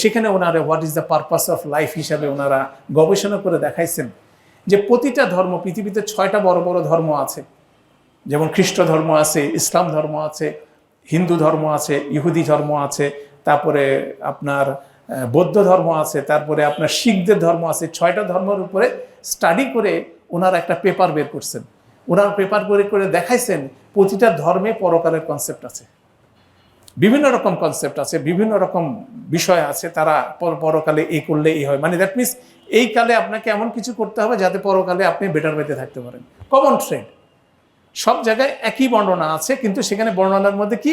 সেখানে ওনারা what is the purpose of life হিসাবে ওনারা গবেষণা করে দেখাইছেন যে প্রতিটা ধর্ম, পৃথিবীতে 6টা বড় বড় ধর্ম আছে, যেমন খ্রিস্ট ধর্ম আছে, ইসলাম ধর্ম আছে, হিন্দু ধর্ম আছে, ইহুদি ধর্ম আছে, তারপরে আপনার বৌদ্ধ ধর্ম আছে, তারপরে আপনার শিখদের ধর্ম আছে। 6টা ধর্মের উপরে স্টাডি করে ওনারা একটা পেপার বের করছেন। ওনার পেপার করে দেখাইছেন প্রতিটা ধর্মে পরকালের কনসেপ্ট আছে, বিভিন্ন রকম কনসেপ্ট আছে, বিভিন্ন রকম বিষয় আছে। তারা পরকালে এই করলে এই হয়, মানে দ্যাট মিনস এই কালে আপনাকে এমন কিছু করতে হবে যাতে পরকালে আপনি বেটার ওয়েতে থাকতে পারেন। কমন ট্রেন্ড, সব জায়গায় একই বর্ণনা আছে, কিন্তু সেখানে বর্ণনার মধ্যে কি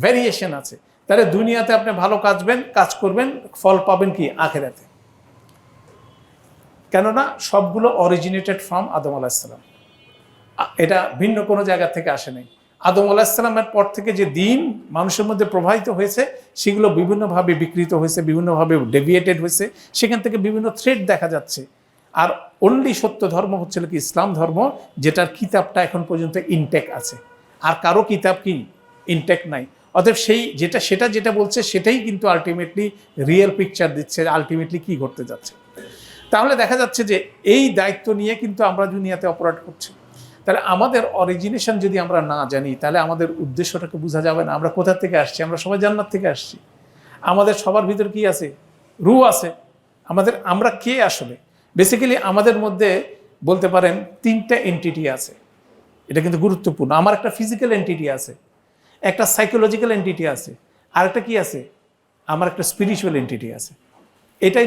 ভ্যারিয়েশন আছে। তাহলে দুনিয়াতে আপনি ভালো কাজ করবেন, ফল পাবেন কি আখিরাতে। কেননা সবগুলো অরিজিনেটেড ফ্রম আদম আলাইহিস সালাম, এটা ভিন্ন কোনো জায়গা থেকে আসে নাই। আদম আলাইহিস সালামের পর থেকে যে দিন মানুষের মধ্যে প্রবাহিত হয়েছে, সেগুলো বিভিন্নভাবে বিকৃত হয়েছে, বিভিন্নভাবে ডেভিয়েটেড হয়েছে, সেখান থেকে বিভিন্ন থ্রেড দেখা যাচ্ছে। আর অনলি সত্য ধর্ম হচ্ছে কি ইসলাম ধর্ম, যেটার কিতাবটা এখন পর্যন্ত ইনটেক আছে, আর কারো কিতাব কি ইনটেক নাই। অতএব সেটা যেটা বলছে সেটাই কিন্তু আলটিমেটলি রিয়েল পিকচার দিচ্ছে, আলটিমেটলি কি ঘটতে যাচ্ছে। তাহলে দেখা যাচ্ছে যে এই দায়িত্ব নিয়ে কিন্তু আমরা দুনিয়াতে অপারেট করছি। তাহলে আমাদের অরিজিনেশন যদি আমরা না জানি, তাহলে আমাদের উদ্দেশ্যটাকে বোঝা যাবে না। আমরা কোথা থেকে আসছি? আমরা সবাই জান্নাত থেকে আসছি। আমাদের সবার ভিতর কি আছে? রূহ আছে। আমরা কে আসলে? বেসিক্যালি আমাদের মধ্যে বলতে পারেন 3টা এন্টিটি আছে। এটা কিন্তু গুরুত্বপূর্ণ। আমার একটা ফিজিক্যাল এন্টিটি আছে, একটা সাইকোলজিক্যাল এন্টিটি আছে, আর একটা কি আছে? আমার একটা স্পিরিচুয়াল এন্টিটি আছে। এটা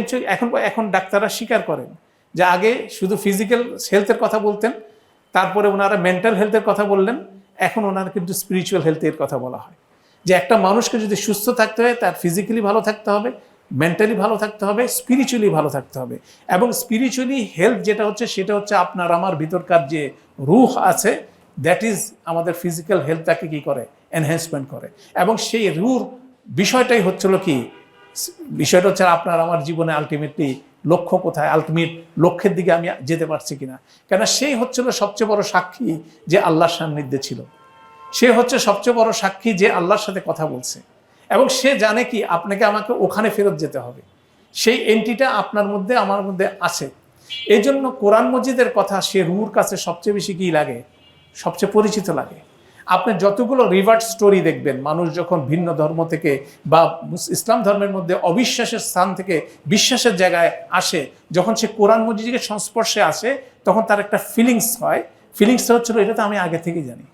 এখন ডাক্তাররা স্বীকার করেন যে আগে শুধু ফিজিক্যাল হেলথের কথা বলতেন, তারপরে ওনারা মেন্টাল হেলথের কথা বললেন, এখন ওনারা কিন্তু স্পিরিচুয়াল হেলথের কথা বলা হয়। যে একটা মানুষকে যদি সুস্থ থাকতে হয়, তার ফিজিক্যালি ভালো থাকতে হবে, মেন্টালি ভালো থাকতে হবে, স্পিরিচুয়ালি ভালো থাকতে হবে। এবং স্পিরিচুয়ালি হেলথ যেটা হচ্ছে, সেটা হচ্ছে আপনার আমার ভিতরকার যে রূহ আছে, দ্যাট ইজ আমাদের ফিজিক্যাল হেলথটাকে কি করে? এনহ্যান্সমেন্ট করে। এবং সেই রূহর বিষয়টাই হচ্ছিল কি? বিষয়টা হচ্ছে আপনার আমার জীবনে আলটিমেটলি লক্ষ্য কোথায়, আলটিমেট লক্ষ্যের দিকে আমি যেতে পারছি কিনা। কেন সেই হচ্ছিল সবচেয়ে বড় সাক্ষী যে আল্লাহর সান্নিধ্যে ছিল। সে হচ্ছে সবচেয়ে বড় সাক্ষী যে আল্লাহর সাথে কথা বলছে, এবং সে জানে কি আপনাকে আমাকে ওখানে ফেরত যেতে হবে। সেই এন্টিটা আপনার মধ্যে আমার মধ্যে আছে। এই জন্য কোরআন মজিদের কথা সে রুহুর কাছে সবচেয়ে বেশি কি লাগে? সবচেয়ে পরিচিত লাগে। আপনি যতগুলো রিভার্ট স্টোরি দেখবেন, মানুষ যখন ভিন্ন ধর্ম থেকে বা ইসলাম ধর্মের মধ্যে অবিশ্বাসের স্থান থেকে বিশ্বাসের জায়গায় আসে, যখন সে কোরআন মজিদের সংস্পর্শে আসে, তখন তার একটা ফিলিংস হয়। ফিলিংসটা হচ্ছিল, এটা তো আমি আগে থেকেই জানি,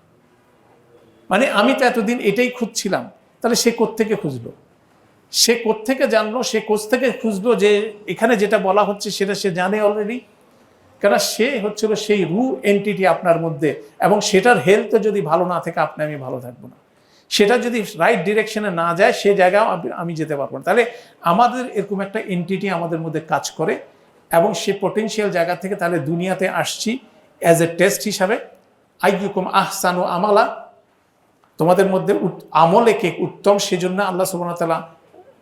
মানে আমি তো এতদিন এটাই খুঁজছিলাম। তাহলে সে কোত্থেকে খুঁজলো? সে কোত্থেকে জানলো? সে কোত্থেকে খুঁজলো যে এখানে যেটা বলা হচ্ছে সেটা সে জানে অলরেডি। কেন সে হচ্ছিল সেই রু এন্টিটি আপনার মধ্যে, এবং সেটার হেলথ যদি ভালো না থাকে, আপনি আমি ভালো থাকবো না। সেটা যদি রাইট ডিরেকশনে না যায়, সে জায়গায় আমি যেতে পারবো না। তাহলে আমাদের এরকম একটা এন্টিটি আমাদের মধ্যে কাজ করে, এবং সে পটেনশিয়াল জায়গা থেকে তাহলে দুনিয়াতে আসছি অ্যাজ এ টেস্ট হিসাবে। আইয়ুকুম আহসানু আমালা, তোমাদের মধ্যে আমলে কে উত্তম, সেজন্য আল্লাহ সুবহানাহু ওয়া তাআলা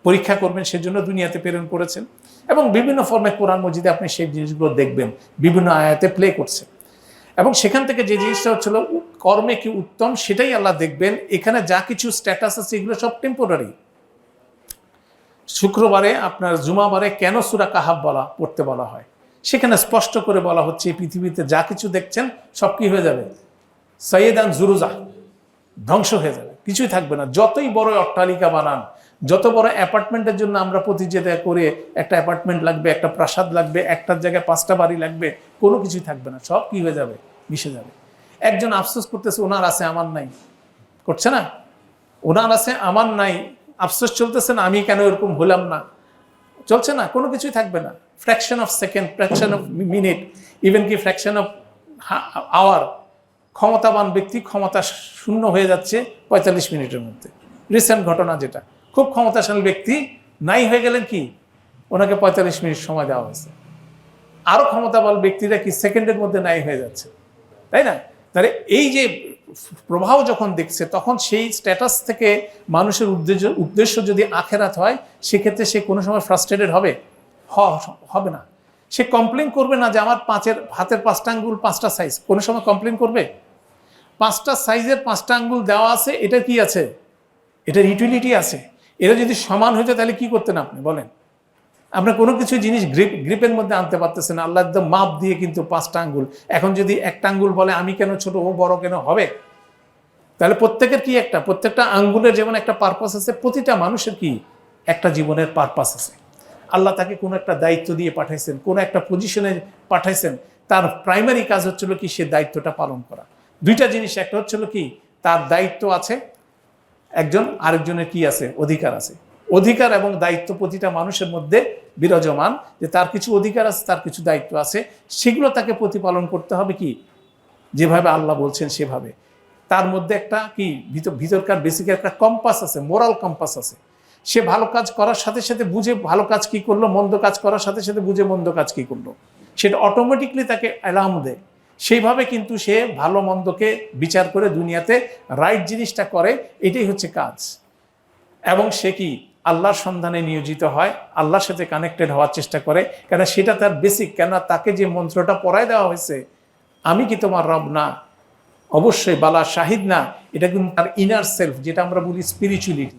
পরীক্ষা করবেন, সেজন্য দুনিয়াতে প্রেরণ করেছেন। এবং বিভিন্ন ফর্মে কোরআন মজিদে আপনি সেই জিনিসগুলো দেখবেন, বিভিন্ন আয়াতে প্লে করছে। এবং সেখান থেকে যে জিনিসটা হচ্ছিল কর্মে কি উত্তম, সেটাই আল্লাহ দেখবেন। এখানে যা কিছু স্ট্যাটাস আছে, এগুলো সব টেম্পোরারি। শুক্রবারে আপনার জুমাবারে কেন সূরা কাহাফ পড়তে বলা হয়, সেখানে স্পষ্ট করে বলা হচ্ছে এই পৃথিবীতে যা কিছু দেখছেন সব কি হয়ে যাবে? সাইয়েদান জুরুজা, ধ্বংস হয়ে যাবে, কিছুই থাকবে না। যতই বড় অট্টালিকা বানান, যত বড় অ্যাপার্টমেন্টের জন্য আমরা প্রতিযোগিতা করে, একটা অ্যাপার্টমেন্ট লাগবে, একটা প্রাসাদ লাগবে, একটার জায়গায় 5টা বাড়ি লাগবে, কোনো কিছুই থাকবে না, সব কি হয়ে যাবে? মিশে যাবে। একজন আফসোস করতেছে ওনার আছে আমার নাই, করছে না? ওনার আছে আমার নাই, আফসোস চলতেছে না, আমি কেন এরকম হলাম না, চলছে না? কোনো কিছুই থাকবে না। Fraction of second, fraction of minute, even কি ফ্র্যাকশন অফ আওয়ার, ক্ষমতাবান ব্যক্তি ক্ষমতা শূন্য হয়ে যাচ্ছে 45 মিনিটের মধ্যে। রিসেন্ট ঘটনা যেটা, খুব ক্ষমতাশালী ব্যক্তি নাই হয়ে গেলেন কি, ওনাকে 45 মিনিট সময় দেওয়া হয়েছে। আরো ক্ষমতাবান ব্যক্তিরা কি সেকেন্ডের মধ্যে নাই হয়ে যাচ্ছে, তাই না? তাহলে এই যে প্রভাব যখন দেখছে, তখন সেই স্ট্যাটাস থেকে মানুষের উদ্দেশ্য যদি আখেরাত হয়, সেক্ষেত্রে সে কোনো সময় ফ্রাস্ট্রেটেড হবে না। সে কমপ্লেন করবে না যে আমার হাতের 5টা আঙ্গুল 5টা সাইজ, কোনো সময় কমপ্লেন করবে? 5টা সাইজের 5টা আঙ্গুল দেওয়া আছে, এটা কি আছে? এটার ইউটিলিটি আছে। এটা যদি সমান হইতো তাহলে কি করতেন আপনি বলেন? আপনার কোনো কিছু জিনিস গ্রিপের মধ্যে আনতে পারতেছেন, আল্লাহ একদম মাপ দিয়ে কিন্তু 5টা আঙ্গুল। এখন যদি একটা আঙ্গুল বলে আমি কেন ছোট, ও বড় কেন হবে? তাহলে প্রত্যেকের কি প্রত্যেকটা আঙ্গুলের যেমন একটা পারপাস আছে, প্রতিটা মানুষের কি একটা জীবনের পারপাস আছে। আল্লাহ তাকে কোনো একটা দায়িত্ব দিয়ে পাঠাইছেন, কোনো একটা পজিশনে পাঠাইছেন, তার প্রাইমারি কাজ হচ্ছিল কি সে দায়িত্বটা পালন করা। দুইটা জিনিস, একটা হচ্ছিল কি তার দায়িত্ব আছে, একজন আরেকজনের কি আছে, অধিকার আছে। অধিকার এবং দায়িত্ব প্রতিটা মানুষের মধ্যে বিরাজমান, যে তার কিছু অধিকার আছে, তার কিছু দায়িত্ব আছে, সেগুলো তাকে প্রতিপালন করতে হবে কি যেভাবে আল্লাহ বলছেন সেভাবে। তার মধ্যে একটা কি ভিতরকার বেসিক একটা কম্পাস আছে, মোরাল কম্পাস আছে। সে ভালো কাজ করার সাথে সাথে বুঝে ভালো কাজ কি করলো, মন্দ কাজ করার সাথে সাথে বুঝে মন্দ কাজ কি করলো, সেটা অটোমেটিকলি তাকে অ্যালার্ম দেয়। সেইভাবে কিন্তু সে ভালো মন্দকে বিচার করে দুনিয়াতে রাইট জিনিসটা করে, এটাই হচ্ছে কাজ। এবং সে কি আল্লাহর সন্ধানে নিয়োজিত হয়, আল্লাহর সাথে কানেক্টেড হওয়ার চেষ্টা করে, কেন সেটা তার বেসিক। কেন তাকে যে মন্ত্রটা পড়ায় দেওয়া হয়েছে, আমি কি তোমার রব না, অবশ্যই বালা শাহিদ না, এটা কিন্তু তার ইনার সেলফ, যেটা আমরা বলি স্পিরিচুয়ালিটি।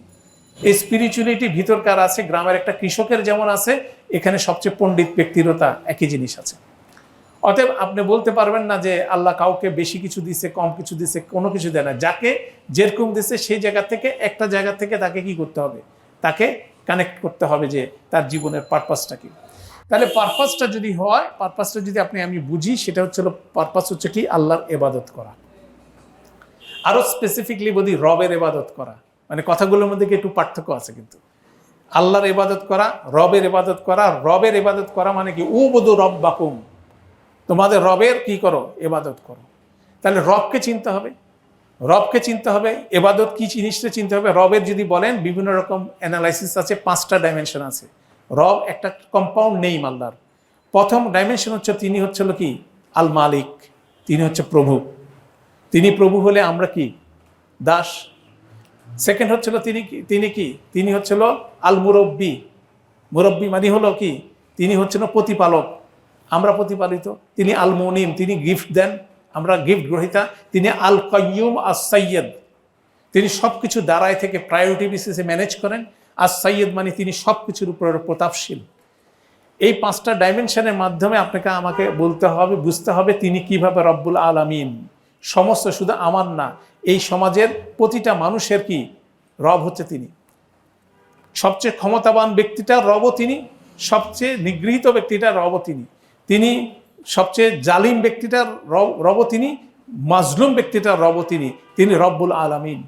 এই স্পিরিচুয়ালিটি ভিতরকার আছে। গ্রামের একটা কৃষকের যেমন আছে, এখানে সবচেয়ে পণ্ডিত ব্যক্তিরও তা একই জিনিস আছে। অতএব আপনি বলতে পারবেন না যে আল্লাহ কাউকে বেশি কিছু দিছে, কম কিছু দিছে, কোনো কিছু দেয় না। যাকে যেরকম দিছে সেই জায়গা থেকে, একটা জায়গা থেকে তাকে কি করতে হবে, তাকে কানেক্ট করতে হবে যে তার জীবনের পারপাসটা কি। তাহলে পারপাসটা যদি হয়, পারপাসটা যদি আমি বুঝি, সেটা হচ্ছে পারপাস হচ্ছে কি আল্লাহর ইবাদত করা। আরো স্পেসিফিকলি বলি রবের ইবাদত করা। মানে কথাগুলোর মধ্যে কি একটু পার্থক্য আছে, কিন্তু আল্লাহর ইবাদত করা, রবের ইবাদত করা। রবের ইবাদত করা মানে কি উবুদু রব্বাকুম, তোমাদের রবের কি করো, ইবাদত করো। তাহলে রবকে চিনতে হবে, রবকে চিনতে হবে। ইবাদত কি জিনিসটা চিনতে হবে। রবের যদি বলেন বিভিন্ন রকম অ্যানালাইসিস আছে, 5টা ডাইমেনশন আছে। রব একটা কম্পাউন্ড নেম আল্লাহর। প্রথম ডাইমেনশন হচ্ছে তিনি হচ্ছিল কি আল মালিক, তিনি হচ্ছে প্রভু। তিনি প্রভু হলে আমরা কি দাস। সেকেন্ড হচ্ছিল তিনি হচ্ছিল আল মুরব্বি। মুরব্বি মানে হলো কি, তিনি হচ্ছিল প্রতিপালক, আমরা প্রতিপালিত। তিনি আল মুনিম, তিনি গিফট দেন, আমরা গিফট গ্রহীতা। তিনি আল কাইয়ুম আস সাইয়্যিদ, তিনি সব কিছু দাঁড়ায় থেকে প্রায়োরিটি বেসিসে ম্যানেজ করেন। আস সাইয়্যিদ মানে তিনি সব কিছুর উপর প্রতাপশীল। এই 5টা ডাইমেনশনের মাধ্যমে আপনাকে আমাকে বলতে হবে, বুঝতে হবে তিনি কিভাবে রব্বুল আলামিন। সমস্ত, শুধু আমার না, এই সমাজের প্রতিটা মানুষের কি রব হচ্ছে তিনি। সবচেয়ে ক্ষমতাবান ব্যক্তিটার রবও তিনি, সবচেয়ে নিগৃহীত ব্যক্তিটার রবও তিনি, তিনি সবচেয়ে জালিম ব্যক্তিটার রবও তিনি, মাজলুম ব্যক্তিটার রবও তিনি, তিনি রব্বুল আলামিন।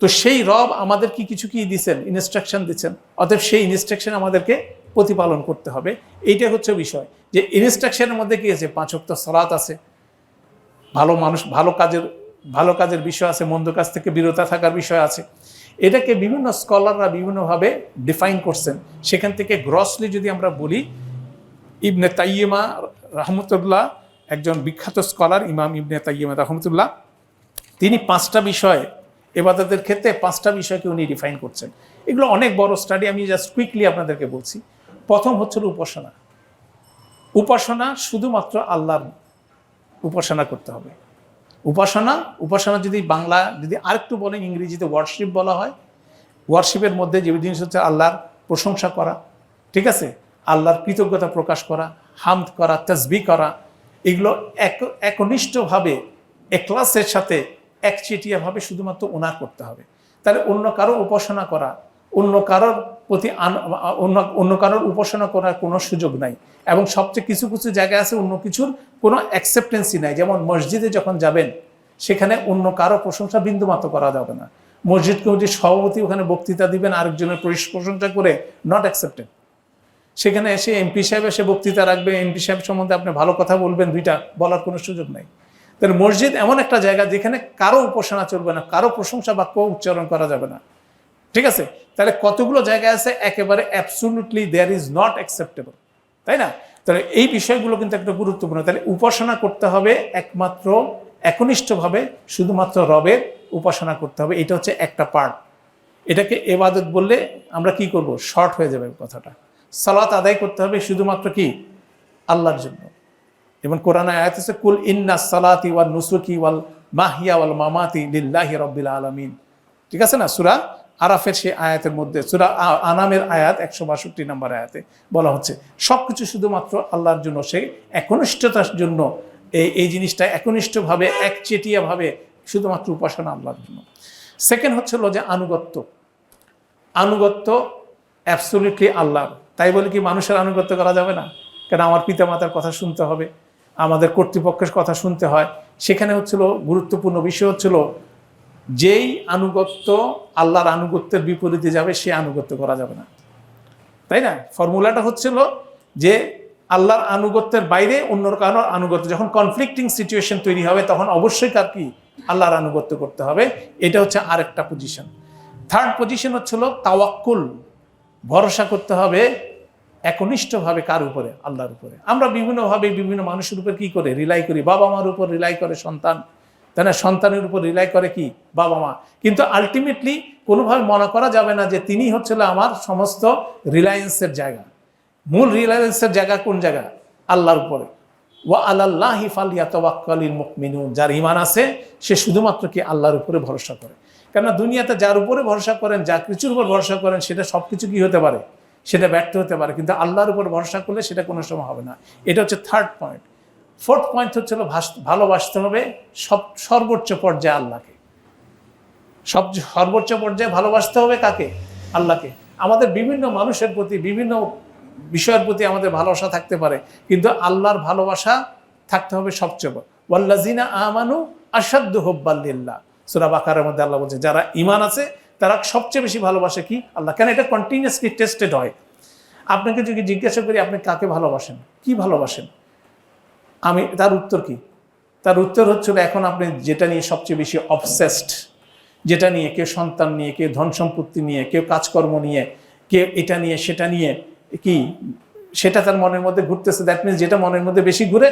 তো সেই রব আমাদের কি কিছু কি দিচ্ছেন, ইনস্ট্রাকশন দিচ্ছেন। অতএব সেই ইনস্ট্রাকশন আমাদেরকে প্রতিপালন করতে হবে। এইটা হচ্ছে বিষয়, যে ইনস্ট্রাকশনের মধ্যে কি আছে, 5 ওয়াক্ত সালাত আছে, ভালো কাজের বিষয় আছে, মন্দ কাজ থেকে বিরত থাকার বিষয় আছে। এটাকে বিভিন্ন স্কলাররা বিভিন্নভাবে ডিফাইন করছেন। সেখান থেকে গ্রসলি যদি আমরা বলি, ইবনে তাইয়্যিমা রাহমাতুল্লাহ, একজন বিখ্যাত স্কলার, ইমাম ইবনে তাইয়্যিমা রাহমাতুল্লাহ, তিনি 5টা বিষয় ইবাদতের ক্ষেত্রে 5টা বিষয়কে উনি ডিফাইন করছেন। এগুলো অনেক বড় স্টাডি, আমি জাস্ট কুইকলি আপনাদেরকে বলছি। প্রথম হচ্ছিল উপাসনা। উপাসনা শুধুমাত্র আল্লাহর উপাসনা করতে হবে। উপাসনা যদি বাংলা যদি আরেকটু বলেন, ইংরেজিতে ওয়ার্শিপ বলা হয়। ওয়ার্শিপের মধ্যে যে জিনিস হচ্ছে আল্লাহর প্রশংসা করা, ঠিক আছে, আল্লাহর কৃতজ্ঞতা প্রকাশ করা, হামদ করা, তাসবিহ করা, এগুলো একনিষ্ঠভাবে এখলাসের সাথে একচেটিয়াভাবে শুধুমাত্র ওনার করতে হবে। তাহলে অন্য কারো উপাসনা করা, অন্য কারোর প্রতি অন্য কারোর উপাসনা করার কোনো সুযোগ নাই। এবং সবচেয়ে কিছু কিছু জায়গায় আছে অন্য কিছুর কোনো অ্যাকসেপ্টেন্সই নাই। যেমন মসজিদে যখন যাবেন সেখানে অন্য কারো প্রশংসা বিন্দুমাত্র করা যাবে না। মসজিদ কমিটির সভাপতি ওখানে বক্তৃতা দিবেন, আরেকজনের প্রশংসা করে, নট অ্যাকসেপ্টেড। সেখানে এসে এমপি সাহেব এসে বক্তৃতা রাখবে, এমপি সাহেব সম্বন্ধে আপনি ভালো কথা বলবেন, দুইটা বলার কোনো সুযোগ নাই। তাহলে মসজিদ এমন একটা জায়গা যেখানে কারো উপাসনা চলবে না, কারো প্রশংসা বাক্য উচ্চারণ করা যাবে না। ঠিক আছে? তাহলে কতগুলো জায়গা আছে একেবারে absolutely there is not acceptable, তাই না? তাহলে এই বিষয়গুলো কিন্তু একটা গুরুত্বপূর্ণ। তাহলে উপাসনা করতে হবে একমাত্র একনিষ্ঠভাবে, শুধুমাত্র রবের উপাসনা করতে হবে। এটা হচ্ছে একটা পার্ট। এটাকে ইবাদত বললে আমরা কি করব, শর্ট হয়ে যাবে কথাটা। সালাত আদায় করতে হবে শুধুমাত্র কি আল্লাহর জন্য। এবং কোরআনে আয়াত আছে, কুল ইন্না সালাতি ওয়ান নুসুকি ওয়াল মাহিয়া ওয়াল মামাতি লিল্লাহি রাব্বিল আলামিন। ঠিক আছে না? সূরা আরাফের সেই আয়াতের মধ্যে, সূরা আনামের আয়াত 162 নম্বর আয়াতে বলা হচ্ছে সবকিছু শুধুমাত্র আল্লাহর জন্য, সেই একনিষ্ঠতার জন্য। এই জিনিসটা একনিষ্ঠভাবে, একচেটিয়াভাবে শুধুমাত্র উপাসনা আল্লাহর জন্য। সেকেন্ড হচ্ছিল যে আনুগত্য অ্যাবসলিউটলি আল্লাহর। তাই বলে কি মানুষের আনুগত্য করা যাবে না? কেন আমার পিতামাতার কথা শুনতে হবে, আমাদের কর্তৃপক্ষের কথা শুনতে হয়। সেখানে হচ্ছিল গুরুত্বপূর্ণ বিষয় হচ্ছিল যেই আনুগত্য আল্লাহর আনুগত্যের বিপরীতে যাবে সে আনুগত্য করা যাবে না, তাই না? ফর্মুলাটা হচ্ছিল যে আল্লাহর আনুগত্যের বাইরে অন্য কারোর আনুগত্য, যখন কনফ্লিক্টিং সিচুয়েশন তৈরি হবে তখন অবশ্যই কার কি আল্লাহর আনুগত্য করতে হবে। এটা হচ্ছে আরেকটা পজিশন। থার্ড পজিশন হচ্ছিল তাওয়াক্কুল, ভরসা করতে হবে একনিষ্ঠভাবে কার উপরে? আল্লাহর উপরে। আমরা বিভিন্নভাবে বিভিন্ন মানুষের উপর কি করে রিলাই করি, বাবা মার উপর রিলাই করে সন্তান, তাই না? সন্তানের উপর রিলাই করে কি বাবা মা। কিন্তু আলটিমেটলি কোনোভাবে মনে করা যাবে না যে তিনি হচ্ছিল আমার সমস্ত রিলায়েন্সের জায়গা। মূল রিলায়েন্সের জায়গা কোন জায়গা? আল্লাহর উপরে। ওয়া আলাল্লাহি ফালইয়াতাওয়াক্কালিল মুমিনুন, যার ঈমান আছে সে শুধুমাত্র কি আল্লাহর উপরে ভরসা করে। কেননা দুনিয়াতে যার উপরে ভরসা করেন, যা কিছুর উপর ভরসা করেন, সেটা সব কিছু কি হতে পারে? সেটা ব্যর্থ হতে পারে। কিন্তু আল্লাহর উপর ভরসা করলে সেটা কোনো সময় হবে না। এটা হচ্ছে থার্ড পয়েন্ট। ফোর্থ পয়েন্ট হচ্ছিল ভালোবাসতে হবে সর্বোচ্চ পর্যায়ে আল্লাহকে। সর্বোচ্চ পর্যায়ে ভালোবাসতে হবে কাকে? আল্লাহকে। আমাদের বিভিন্ন মানুষের প্রতি, বিভিন্ন বিষয়ের প্রতি আমাদের ভালোবাসা থাকতে পারে, কিন্তু আল্লাহর ভালোবাসা থাকতে হবে সবচেয়ে বড়। ওয়াল্লাযিনা আমানু আশাদ্দু হুব্বাল লিল্লাহ, সূরা বাকারার মধ্যে আল্লাহ বলছে যারা ঈমান আছে তারা সবচেয়ে বেশি ভালোবাসে কি? আল্লাহ। কেন? এটা কন্টিনিউয়াসলি টেস্টেড হয়। আপনাকে যদি জিজ্ঞাসা করি আপনি কাকে ভালোবাসেন, কি ভালোবাসেন, তার উত্তর কি? তার উত্তর হচ্ছিল এখন আপনি যেটা নিয়ে সবচেয়ে বেশি অবসেসড, যেটা নিয়ে, কেউ সন্তান নিয়ে, কেউ ধন সম্পত্তি নিয়ে, কেউ কাজকর্ম নিয়ে, কেউ এটা নিয়ে সেটা নিয়ে, কি সেটা তার মনের মধ্যে ঘুরতেছে। দ্যাট মিনস যেটা মনের মধ্যে বেশি ঘুরে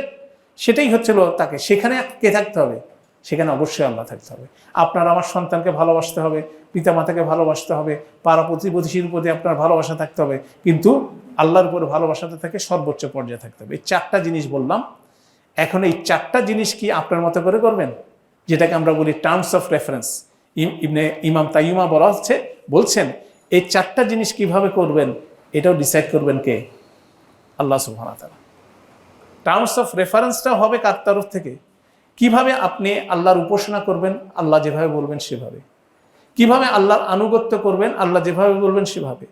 সেটাই হচ্ছিল তাকে। সেখানে কে থাকতে হবে? সেখানে অবশ্যই আল্লাহ থাকতে হবে। আপনার আমার সন্তানকে ভালোবাসতে হবে, পিতামাতাকে ভালোবাসতে হবে, পাড়া প্রতিবেশীর প্রতি আপনার ভালোবাসা থাকতে হবে, কিন্তু আল্লাহর উপরে ভালোবাসাটা থেকে সর্বোচ্চ পর্যায়ে থাকতে হবে। এই চারটা জিনিস বললাম। এখন এই চারটা জিনিস কি আপনার মতো করে করবেন? যেটাকে আমরা বলি টার্মস অফ রেফারেন্স। ইমাম তাইয়ুমা বলছেন এই চারটা জিনিস কিভাবে করবেন এটাও ডিসাইড করবেন কে? আল্লাহ সুবহানাহু ওয়া তাআলা। টার্মস অফ রেফারেন্সটাও হবে কার তরফ থেকে? কিভাবে আপনি আল্লাহর উপাসনা করবেন? আল্লাহ যেভাবে বলবেন সেভাবে। কিভাবে আল্লাহর আনুগত্য করবেন? আল্লাহ যেভাবে বলবেন সেভাবে।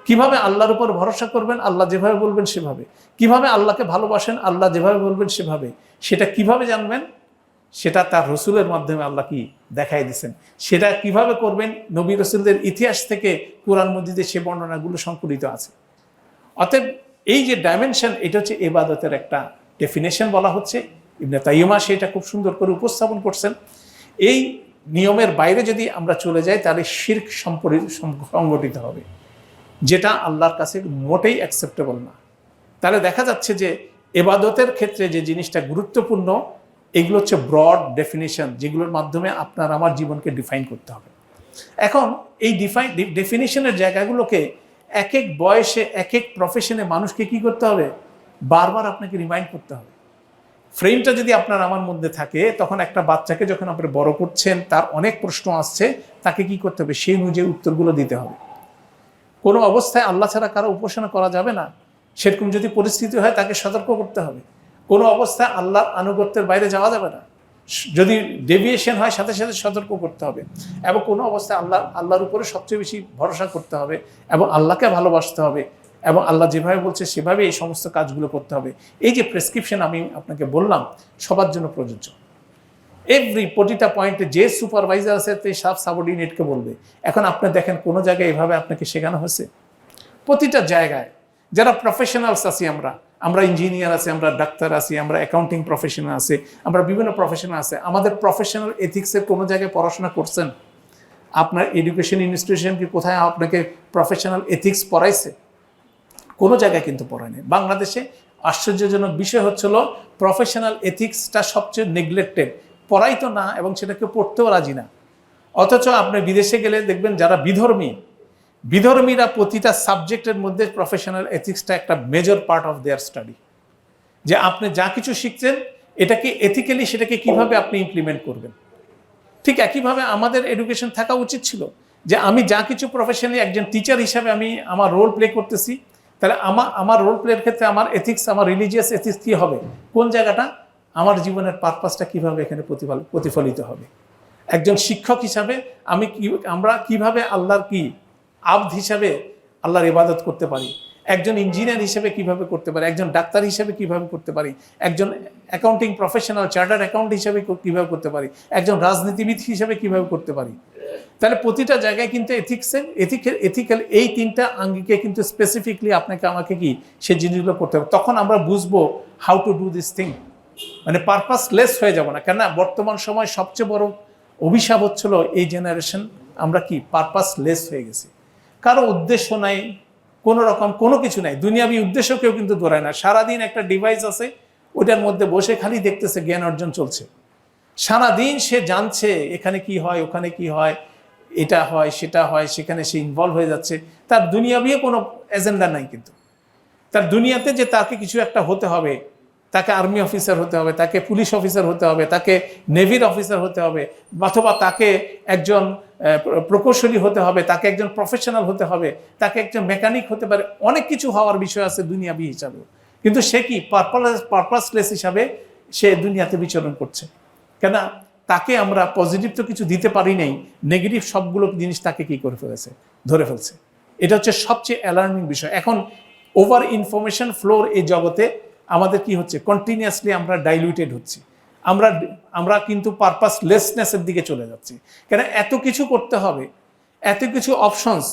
কিভাবে আল্লাহর উপর ভরসা করবেন? আল্লাহ যেভাবে বলবেন সেভাবে। কিভাবে আল্লাহকে ভালোবাসেন? আল্লাহ যেভাবে বলবেন সেভাবে। সেটা কিভাবে জানবেন? সেটা তার রসুলের মাধ্যমে আল্লাহ কি দেখাই দিয়েছেন। সেটা কিভাবে করবেন? নবী রসুলদের ইতিহাস থেকে কুরআন মজিদে সে বর্ণনাগুলো সংকলিত আছে। অতএব এই যে ডাইমেনশন, এটা হচ্ছে ইবাদতের একটা ডেফিনেশন বলা হচ্ছে। ইবনে তাইয়্যিমা সেটা খুব সুন্দর করে উপস্থাপন করছেন। এই নিয়মের বাইরে যদি আমরা চলে যাই তাহলে শিরক সংগঠিত হবে, যেটা আল্লাহর কাছে মোটেই অ্যাকসেপ্টেবল না। তাহলে দেখা যাচ্ছে যে ইবাদতের ক্ষেত্রে যে জিনিসটা গুরুত্বপূর্ণ, এগুলো হচ্ছে ব্রড ডেফিনেশন, যেগুলোর মাধ্যমে আপনার আমার জীবনকে ডিফাইন করতে হবে। এখন এই ডেফিনেশনের জায়গাগুলোকে এক এক বয়সে, এক এক প্রফেশনে মানুষকে কি করতে হবে? বারবার আপনাকে রিমাইন্ড করতে হবে। ফ্রেমটা যদি আপনার আমার মধ্যে থাকে, তখন একটা বাচ্চাকে যখন আপনি বড় করছেন, তার অনেক প্রশ্ন আসছে, তাকে কি করতে হবে? সেই অনুযায়ী উত্তরগুলো দিতে হবে। কোনো অবস্থায় আল্লাহ ছাড়া কারো উপাসনা করা যাবে না, সেরকম যদি পরিস্থিতি হয় তাকে সতর্ক করতে হবে। কোনো অবস্থায় আল্লাহর আনুগত্যের বাইরে যাওয়া যাবে না। যদি ডেভিয়েশন হয় সাথে সাথে সতর্ক করতে হবে, এবং কোনো অবস্থায় আল্লাহর উপরে সবচেয়ে বেশি ভরসা করতে হবে, এবং আল্লাহকে ভালোবাসতে হবে, এবং আল্লাহ যেভাবে বলছে সেভাবে এই সমস্ত কাজগুলো করতে হবে। এই যে প্রেসক্রিপশন আমি আপনাকে বললাম সবার জন্য প্রযোজ্য। প্রতিটা পয়েন্টে যে সুপারভাইজার আছে সব সাবঅর্ডিনেটকে বলবে। এখন আপনি দেখেন কোনো জায়গায় এভাবে আপনাকে শেখানো হয়েছে? প্রতিটা জায়গায় যারা প্রফেশনালস আছি, আমরা ইঞ্জিনিয়ার আছি, আমরা ডাক্তার আছি, আমরা অ্যাকাউন্টিং প্রফেশনাল আছে, আমরা বিভিন্ন প্রফেশনাল আছে, আমাদের প্রফেশনাল এথিক্সের কোনো জায়গায় পড়াশোনা করছেন? আপনার এডুকেশন ইনস্টিটিউশন কি কোথায় আপনাকে প্রফেশনাল এথিক্স পড়াইছে? কোনো জায়গায় কিন্তু পড়ায়নি। বাংলাদেশে আশ্চর্যজনক বিষয় হচ্ছিল প্রফেশনাল এথিক্সটা সবচেয়ে নেগলেক্টেড, পড়াইতো না এবং সেটাকে পড়তেও রাজি না। অথচ আপনি বিদেশে গেলে দেখবেন যারা বিধর্মীরা প্রতিটা সাবজেক্টের মধ্যে প্রফেশনাল এথিক্সটা একটা major part of their study. যে আপনি যা কিছু শিখছেন এটাকে এথিক্যালি সেটাকে কিভাবে আপনি ইমপ্লিমেন্ট করবেন। ঠিক একইভাবে আমাদের এডুকেশন থাকা উচিত ছিল যে আমি যা কিছু প্রফেশনালি একজন টিচার হিসাবে আমি আমার রোল প্লে করতেছি, তাহলে আমার রোল প্লের ক্ষেত্রে আমার এথিক্স, আমার রিলিজিয়াস এথিক্স কী হবে, কোন জায়গাটা, আমার জীবনের পারপাসটা কীভাবে এখানে প্রতিফলিত হবে। একজন শিক্ষক হিসাবে আমরা কিভাবে আল্লাহর আব্দ হিসাবে আল্লাহর ইবাদত করতে পারি, একজন ইঞ্জিনিয়ার হিসেবে কিভাবে করতে পারি, একজন ডাক্তার হিসেবে কিভাবে করতে পারি, একজন অ্যাকাউন্টিং প্রফেশনাল চার্টার্ড অ্যাকাউন্ট হিসেবে কিভাবে করতে পারি, একজন রাজনীতিবিদ হিসেবে কিভাবে করতে পারি। তাহলে প্রতিটা জায়গায় কিন্তু এথিক্যাল এই তিনটা আঙ্গিকে কিন্তু স্পেসিফিকলি আপনাকে আমাকে সে জিনিসগুলো করতে হবে। তখন আমরা বুঝবো how to do this thing, মানে পারপাসলেস হয়ে যাব না। কেননা বর্তমান সময় সবচেয়ে বড় অভিশাপ হচ্ছিল এই জেনারেশন, আমরা পারপাসলেস হয়ে গেছি। কারো উদ্দেশ্য নাই, কোনো রকম কোনো কিছু নাই, দুনিয়াবি উদ্দেশ্য কেউ কিন্তু ধরায় না। সারাদিন একটা ডিভাইস আছে, ওটার মধ্যে বসে খালি দেখতেছে জ্ঞান অর্জন চলছে। সারাদিন সে জানছে এখানে কি হয়, ওখানে কি হয়, এটা হয় সেটা হয়, সেখানে সে ইনভলভ হয়ে যাচ্ছে। তার দুনিয়াবি কোনো এজেন্ডা নাই, কিন্তু তার দুনিয়াতে যে তাকে কিছু একটা হতে হবে, তাকে আর্মি অফিসার হতে হবে, তাকে পুলিশ অফিসার হতে হবে, তাকে নেভির অফিসার হতে হবে, অথবা তাকে একজন প্রকৌশলী হতে হবে, তাকে একজন প্রফেশনাল হতে হবে, তাকে একজন মেকানিক হতে পারে, অনেক কিছু হওয়ার বিষয় আছে দুনিয়াবি হিসাবে। কিন্তু সে পারপাসলেস হিসাবে সে দুনিয়াতে বিচরণ করছে। কেন তাকে আমরা পজিটিভ তো কিছু দিতে পারি নাই, নেগেটিভ সবগুলো জিনিস তাকে করে ফেলেছে, ধরে ফেলছে। এটা হচ্ছে সবচেয়ে অ্যালার্মিং বিষয়। এখন ওভার ইনফরমেশন ফ্লোর এই জগতে আমাদের হচ্ছে, কন্টিনিউয়াসলি আমরা ডাইলিউটেড হচ্ছি, আমরা কিন্তু পারপাসলেসনেসের দিকে চলে যাচ্ছি। কেন এত কিছু করতে হবে, এত কিছু অপশনস,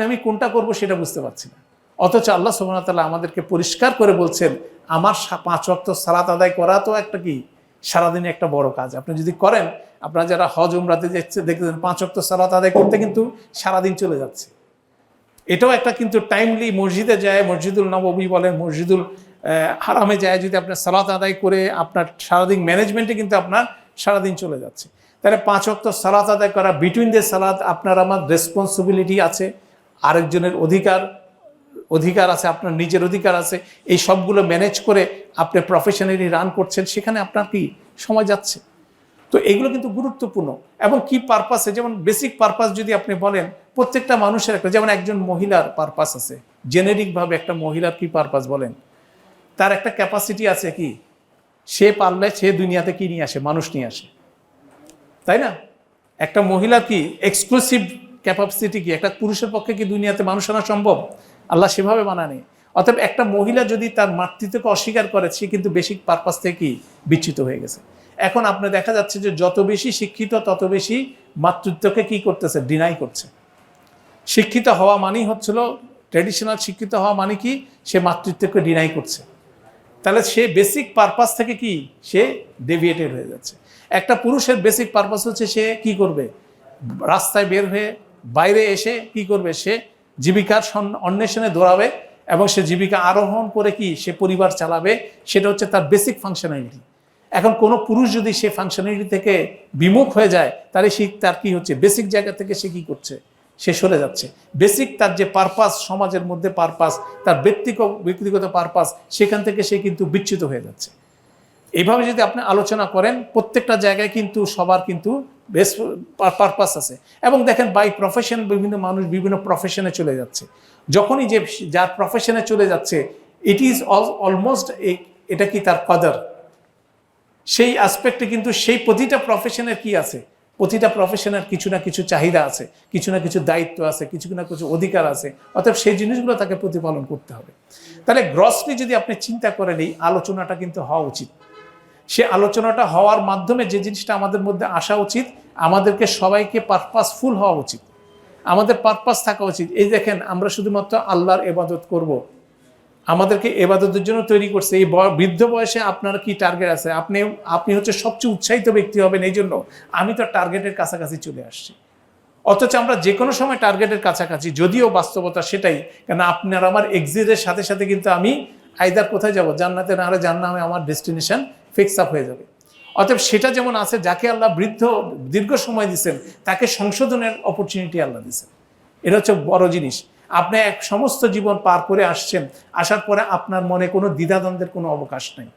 আমি কোনটা করব সেটা বুঝতে পারছি না। অথচ আল্লাহ সুবহানাহু ওয়া তাআলা আমাদেরকে পরিষ্কার করে বলছেন, আমার 5 ওয়াক্ত সালাত আদায় করা তো একটা সারাদিনে একটা বড় কাজ। আপনি যদি করেন, আপনারা যারা হজ উমরাতে যাচ্ছে দেখবেন 5 ওয়াক্ত সালাত আদায় করতে কিন্তু সারাদিন চলে যাচ্ছে। এটাও একটা কিন্তু টাইমলি মসজিদে যায়, মসজিদুল নববী বলেন, মসজিদুল হারামে যায়, যদি আপনার সালাত আদায় করে আপনার সারাদিন ম্যানেজমেন্টে কিন্তু আপনার সারাদিন চলে যাচ্ছে। তাহলে 5 ওয়াক্ত সালাত আদায় করা, বিটুইন দ্য সালাত আপনার আমার রেসপন্সিবিলিটি আছে, আরেকজনের অধিকার আছে, আপনার নিজের অধিকার আছে, এই সবগুলো ম্যানেজ করে আপনি প্রফেশনালি রান করছেন, সেখানে আপনার সময় যাচ্ছে। তো এগুলো কিন্তু গুরুত্বপূর্ণ। এবং কি পারপাসে, যেমন বেসিক পারপাস যদি আপনি বলেন, প্রত্যেকটা মানুষের একটা, যেমন একজন মহিলার পারপাস আছে, জেনেরিকভাবে একটা মহিলার কি পারপাস বলেন, তার একটা ক্যাপাসিটি আছে, সে পারলে সে দুনিয়াতে নিয়ে আসে, মানুষ নিয়ে আসে, তাই না? একটা মহিলার এক্সক্লুসিভ ক্যাপাসিটি একটা পুরুষের পক্ষে দুনিয়াতে মানুষ আনা সম্ভব? আল্লাহ সেভাবে বানানি। অতএব একটা মহিলা যদি তার মাতৃত্বকে অস্বীকার করে, সে কিন্তু বেসিক পারপাস থেকে বিচ্যুত হয়ে গেছে। এখন আপনি দেখা যাচ্ছে যে যত বেশি শিক্ষিত তত বেশি মাতৃত্বকে করতেছে, ডিনাই করছে। শিক্ষিত হওয়া মানেই হচ্ছিল, ট্র্যাডিশনাল শিক্ষিত হওয়া মানে সে মাতৃত্বকে ডিনাই করছে। তাহলে সে বেসিক পারপাস থেকে সে ডেভিয়েটেড হয়ে যাচ্ছে। একটা পুরুষের বেসিক পারপাস হচ্ছে সে করবে, রাস্তায় বের হয়ে বাইরে এসে করবে, সে জীবিকার অন্বেষণে দৌড়াবে এবং সে জীবিকা আরোহণ করে সে পরিবার চালাবে। সেটা হচ্ছে তার বেসিক ফাংশনালিটি। এখন কোনো পুরুষ যদি সে ফাংশনালিটি থেকে বিমুখ হয়ে যায়, তাহলে তার হচ্ছে বেসিক জায়গা থেকে সে করছে, সে সরে যাচ্ছে। বেসিক তার যে পারপাস, সমাজের মধ্যে পারপাস, তার ব্যক্তিগত পারপাস, সেখান থেকে সে কিন্তু বিচ্যুত হয়ে যাচ্ছে। এইভাবে যদি আপনি আলোচনা করেন, প্রত্যেকটা জায়গায় কিন্তু সবার বেশ পারপাস আছে। এবং দেখেন বাই প্রফেশন বিভিন্ন মানুষ বিভিন্ন প্রফেশনে চলে যাচ্ছে। যখনই যার প্রফেশনে চলে যাচ্ছে, ইট ইজ অলমোস্ট এটা তার কদর, সেই অ্যাসপেক্টে কিন্তু সেই প্রতিটা প্রফেশনের কি আছে, প্রতিটা প্রফেশনের কিছু না কিছু চাহিদা আছে, কিছু না কিছু দায়িত্ব আছে, কিছু না কিছু অধিকার আছে, অতএব সেই জিনিসগুলো তাকে প্রতিপালন করতে হবে। তাহলে গ্রসলি যদি আপনি চিন্তা করেন, এই আলোচনাটা কিন্তু হওয়া উচিত। সে আলোচনাটা হওয়ার মাধ্যমে যে জিনিসটা আমাদের মধ্যে আসা উচিত, আমাদেরকে সবাইকে পারপাসফুল হওয়া উচিত, আমাদের পারপাস থাকা উচিত। এই দেখেন, আমরা শুধুমাত্র আল্লাহর ইবাদত করব, আমাদেরকে ইবাদতের জন্য তৈরি করছে। এই বৃদ্ধ বয়সে আপনার কি টার্গেট আছে? আপনি হচ্ছে সবচেয়ে উৎসাহিত ব্যক্তি হবেন এই জন্য আমি তো টার্গেটের কাছাকাছি চলে আসছি। অথচ আমরা যে কোনো সময় টার্গেটের কাছাকাছি, যদিও বাস্তবতা সেটাই, কেন আপনার আমার এক্সিটের সাথে সাথে কিন্তু আমি আইদার কোথায় যাব, জান্নাতে না হলে জান্নামে আমার ডেস্টিনেশন ফিক্স আপ হয়ে যাবে। অতএব সেটা যেমন আছে, যাকে আল্লাহ দীর্ঘ সময় দিচ্ছেন তাকে সংশোধনের অপরচুনিটি আল্লাহ দিচ্ছেন। এটা হচ্ছে বড় জিনিস। আপনি এক সমস্ত জীবন পার করে আসছেন, আসার পরে আপনার মনে কোনো দ্বিধাদ্বন্দ্বের কোনো অবকাশ নেই।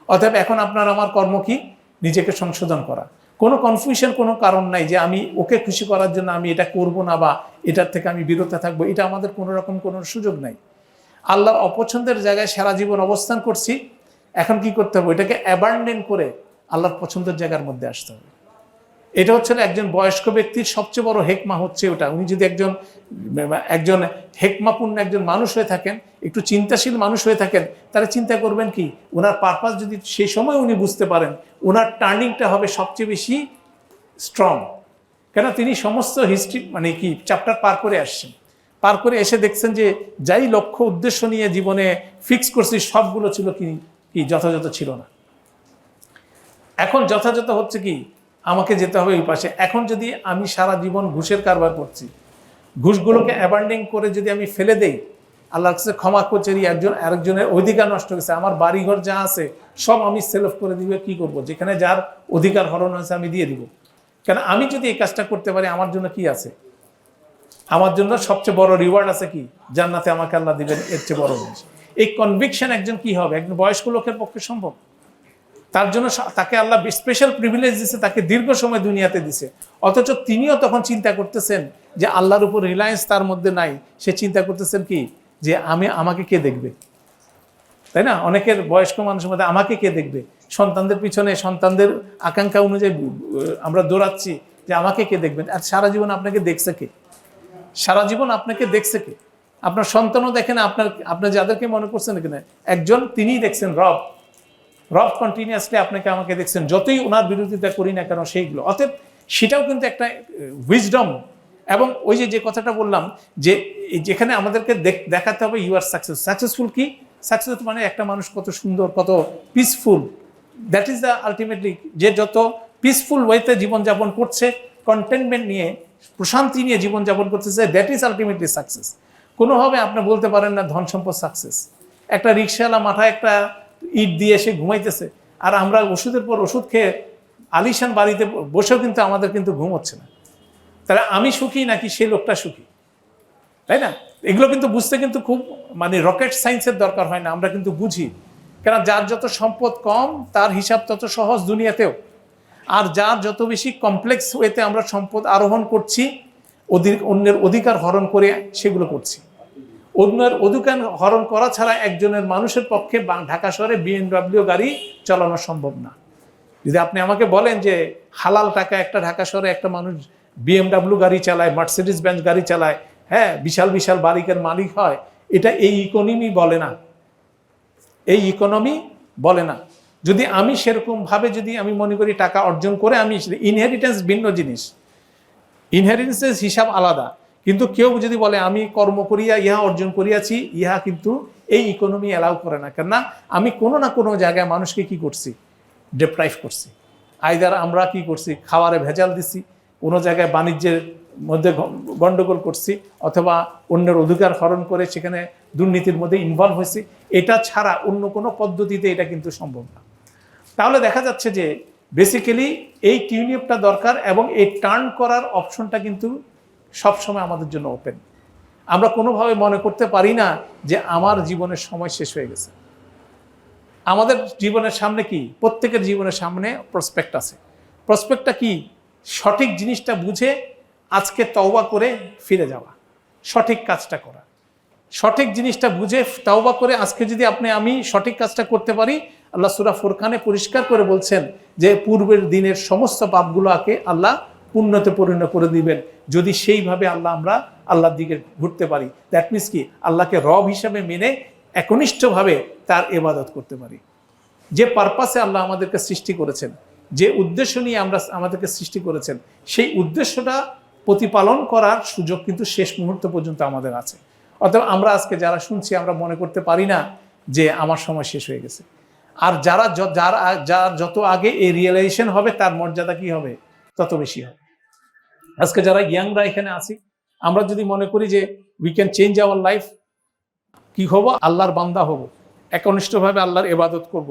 অতএব এখন আপনার আমার কর্ম কি? নিজেকে সংশোধন করা। কোনো কনফিউশন, কোনো কারণ নাই যে আমি ওকে খুশি করার জন্য আমি এটা করব না বা এটার থেকে আমি বিরত থাকবো, এটা আমাদের কোনো রকম কোনো সুযোগ নাই। আল্লাহর অপছন্দের জায়গায় সারা জীবন অবস্থান করছি, এখন কি করতে হবে? এটাকে অ্যাবান্ডন করে আল্লাহর পছন্দের জায়গার মধ্যে আসতে হবে। এটা হচ্ছে একজন বয়স্ক ব্যক্তির সবচেয়ে বড় হেকমা হচ্ছে ওটা। উনি যদি একজন হেকমাপূর্ণ একজন মানুষ হয়ে থাকেন, একটু চিন্তাশীল মানুষ হয়ে থাকেন, তাহলে চিন্তা করবেন কি, ওনার পারপাস যদি সেই সময় উনি বুঝতে পারেন, ওনার টার্নিংটা হবে সবচেয়ে বেশি স্ট্রং। কেন? তিনি সমস্ত হিস্ট্রি চ্যাপ্টার পার করে আসছেন, পার করে এসে দেখছেন যে যাই লক্ষ্য উদ্দেশ্য নিয়ে জীবনে ফিক্স করছি সবগুলো ছিল কি যথাযথ ছিল না। এখন যথাযথ হচ্ছে কি, আমাকে যেতে হবে এই পাশে। এখন যদি আমি সারা জীবন ঘুষের কারবার করছি, ঘুষগুলোকে অ্যাবান্ডিং করে যদি আমি ফেলে দেই, আল্লাহর কাছে ক্ষমা করছি, আরেকজনের অধিকার নষ্ট হয়েছে, আমার বাড়িঘর যা আছে সব আমি সেল অফ করে দিব, কি করব? যেখানে যার অধিকার হরণ হয়েছে আমি দিয়ে দিব। কেন? আমি যদি এই কাজটা করতে পারি, আমার জন্য কি আছে? আমার জন্য সবচেয়ে বড় রিওয়ার্ড আছে কি? জান্নাতে আমাকে আল্লাহ দিবেন, এর চেয়ে বড় জিনিস। এই কনভিকশন একজন কি হবে? একজন বয়স্ক লোকের পক্ষে সম্ভব। তার জন্য তাকে আল্লাহ স্পেশাল প্রিভিলেজ দিছে, তাকে দীর্ঘ সময় দুনিয়াতে দিছে। অথচ তিনিও তখন চিন্তা করতেছেন যে আল্লাহর উপর রিলায়েন্স তার মধ্যে নাই। সে চিন্তা করতেছেন কি, যে আমাকে কে দেখবে? তাই না? অনেকের বয়স্ক মানুষের মধ্যে আমাকে কে দেখবে, সন্তানদের পিছনে সন্তানদের আকাঙ্ক্ষা অনুযায়ী আমরা দৌড়াচ্ছি যে আমাকে কে দেখবেন। আর সারা জীবন আপনাকে দেখছে কে? সারা জীবন আপনাকে দেখছে কে? আপনার সন্তানও দেখেন, আপনার যাদেরকে মনে করছেন এখানে একজন, তিনিই দেখছেন রব কন্টিনিউয়াসলি আপনাকে আমাকে দেখছেন, যতই ওনার বিরোধিতা করি না কেন সেইগুলো। অতএব সেটাও কিন্তু একটা উইজডম। এবং ওই যে কথাটা বললাম যে যেখানে আমাদেরকে দেখাতে হবে ইউ আর সাকসেসফুল। কি সাকসেস মানে? একটা মানুষ কত সুন্দর, কত peaceful, that is the ultimately. যে যত পিসফুল ওয়েতে জীবনযাপন করছে, কন্টেনমেন্ট নিয়ে, প্রশান্তি নিয়ে জীবনযাপন করতেছে, দ্যাট ইজ আলটিমেটলি সাকসেস। কোনোভাবে আপনি বলতে পারেন না ধন সম্পদ সাকসেস। একটা রিক্সাওয়ালা মাথায় একটা ইট দিয়ে এসে ঘুমাইতেছে, আর আমরা ওষুধের পর ওষুধ খেয়ে আলিশান বাড়িতে বসেও কিন্তু আমাদের কিন্তু ঘুম হচ্ছে না। তাহলে আমি সুখী নাকি সেই লোকটা সুখী? তাই না? এগুলো কিন্তু বুঝতে কিন্তু খুব রকেট সায়েন্সের দরকার হয় না, আমরা কিন্তু বুঝি। কেন? যার যত সম্পদ কম তার হিসাব তত সহজ দুনিয়াতেও, আর যার যত বেশি কমপ্লেক্স ওয়েতে আমরা সম্পদ আরোহণ করছি, অন্যের অধিকার হরণ করে সেগুলো করছি। অন্যের অধিকার হরণ করা ছাড়া একজনের মানুষের পক্ষে ঢাকা শহরে BMW গাড়ি চালানো সম্ভব না। যদি আপনি আমাকে বলেন যে হালাল টাকা একটা ঢাকা শহরে একটা মানুষ BMW গাড়ি চালায়, মার্সিডিজ বেঞ্জ গাড়ি চালায়, হ্যাঁ, বিশাল বিশাল বাড়ির মালিক হয়, এটা এই ইকোনমি বলে না, এই ইকোনমি বলে না। যদি আমি সেরকমভাবে যদি আমি মনে করি টাকা অর্জন করে আমি, ইনহেরিটেন্স ভিন্ন জিনিস, ইনহেরিটেন্সের হিসাব আলাদা। কিন্তু কেউ যদি বলে আমি কর্ম করিয়া ইহা অর্জন করিয়াছি, ইহা কিন্তু এই ইকোনমি অ্যালাউ করে না। কেননা আমি কোনো না কোনো জায়গায় মানুষকে কি করছি? ডেপ্রাইভ করছি। আইদার আমরা কি করছি? খাবারে ভেজাল দিছি, কোনো জায়গায় বাণিজ্যের মধ্যে গণ্ডগোল করছি, অথবা অন্যের অধিকার হরণ করে সেখানে দুর্নীতির মধ্যে ইনভলভ হয়েছি। এটা ছাড়া অন্য কোনো পদ্ধতিতে এটা কিন্তু সম্ভব না। তাহলে দেখা যাচ্ছে যে বেসিক্যালি এই টিউনিপটা দরকার, এবং এই টার্ন করার অপশনটা কিন্তু সবসময় আমাদের জন্য ওপেন। আমরা কোনোভাবে মনে করতে পারি না যে আমার জীবনের সময় শেষ হয়ে গেছে। আমাদের জীবনের সামনে কি? প্রত্যেকের জীবনের সামনে প্রসপেক্ট আছে। প্রসপেক্টটা কি? সঠিক জিনিসটা বুঝে আজকে তওবা করে ফিরে যাওয়া, সঠিক কাজটা করা। সঠিক জিনিসটা বুঝে তওবা করে আজকে যদি আমি সঠিক কাজটা করতে পারি, আল্লাহ সূরা ফুরকানে পরিষ্কার করে বলছেন যে পূর্বের দিনের সমস্ত পাপগুলোকে আল্লাহ পুণ্যতে পরিণত করে দিবেন যদি সেইভাবে আমরা আল্লাহর দিকে ঘুরতে পারি। দ্যাট মিনস কি, আল্লাহকে রব হিসাবে মেনে একনিষ্ঠভাবে তার ইবাদত করতে পারি। যে পারপাসে আল্লাহ আমাদেরকে সৃষ্টি করেছেন, যে উদ্দেশ্য নিয়ে আমাদেরকে সৃষ্টি করেছেন, সেই উদ্দেশ্যটা প্রতিপালন করার সুযোগ কিন্তু শেষ মুহূর্ত পর্যন্ত আমাদের আছে। অতএব আমরা আজকে যারা শুনছি আমরা মনে করতে পারি না যে আমার সময় শেষ হয়ে গেছে। আর যার যত আগে এই রিয়েলাইজেশন হবে তার মর্যাদা কি হবে, তত বেশি হবে। আজকে যারা ইয়াংরা এখানে আছি, আমরা যদি মনে করি যে we can change our life, কি হব, আল্লাহর বান্দা হব, একনিষ্ঠভাবে আল্লাহর ইবাদত করব,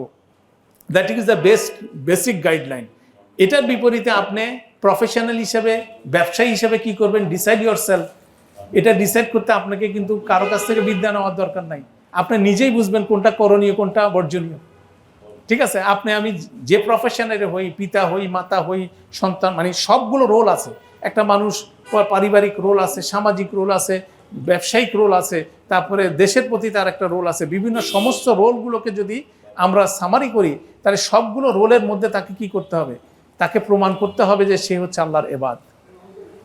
that is the basic guideline. এটার বিপরীতে আপনি প্রফেশনাল হিসেবে, ব্যবসায়ী হিসেবে কি করবেন, ডিসাইড ইয়োর সেলফ। এটা ডিসাইড করতে আপনাকে কিন্তু কারো কাছ থেকে বিদ্যা নেওয়ার দরকার নাই। আপনি নিজেই বুঝবেন কোনটা করণীয়, কোনটা বর্জনীয়। ঠিক আছে, আমি যে প্রফেশনের হই, পিতা হই, মাতা হই, সন্তান, মানে সবগুলো রোল আছে। একটা মানুষ পারিবারিক রোল আছে, সামাজিক রোল আছে, ব্যবসায়িক রোল আছে, তারপরে দেশের প্রতি তার একটা রোল আছে। বিভিন্ন সমস্ত রোলগুলোকে যদি আমরা সামারি করি, তাহলে সবগুলো রোলের মধ্যে তাকে কি করতে হবে, তাকে প্রমাণ করতে হবে যে সে হচ্ছে আল্লাহর ইবাদ,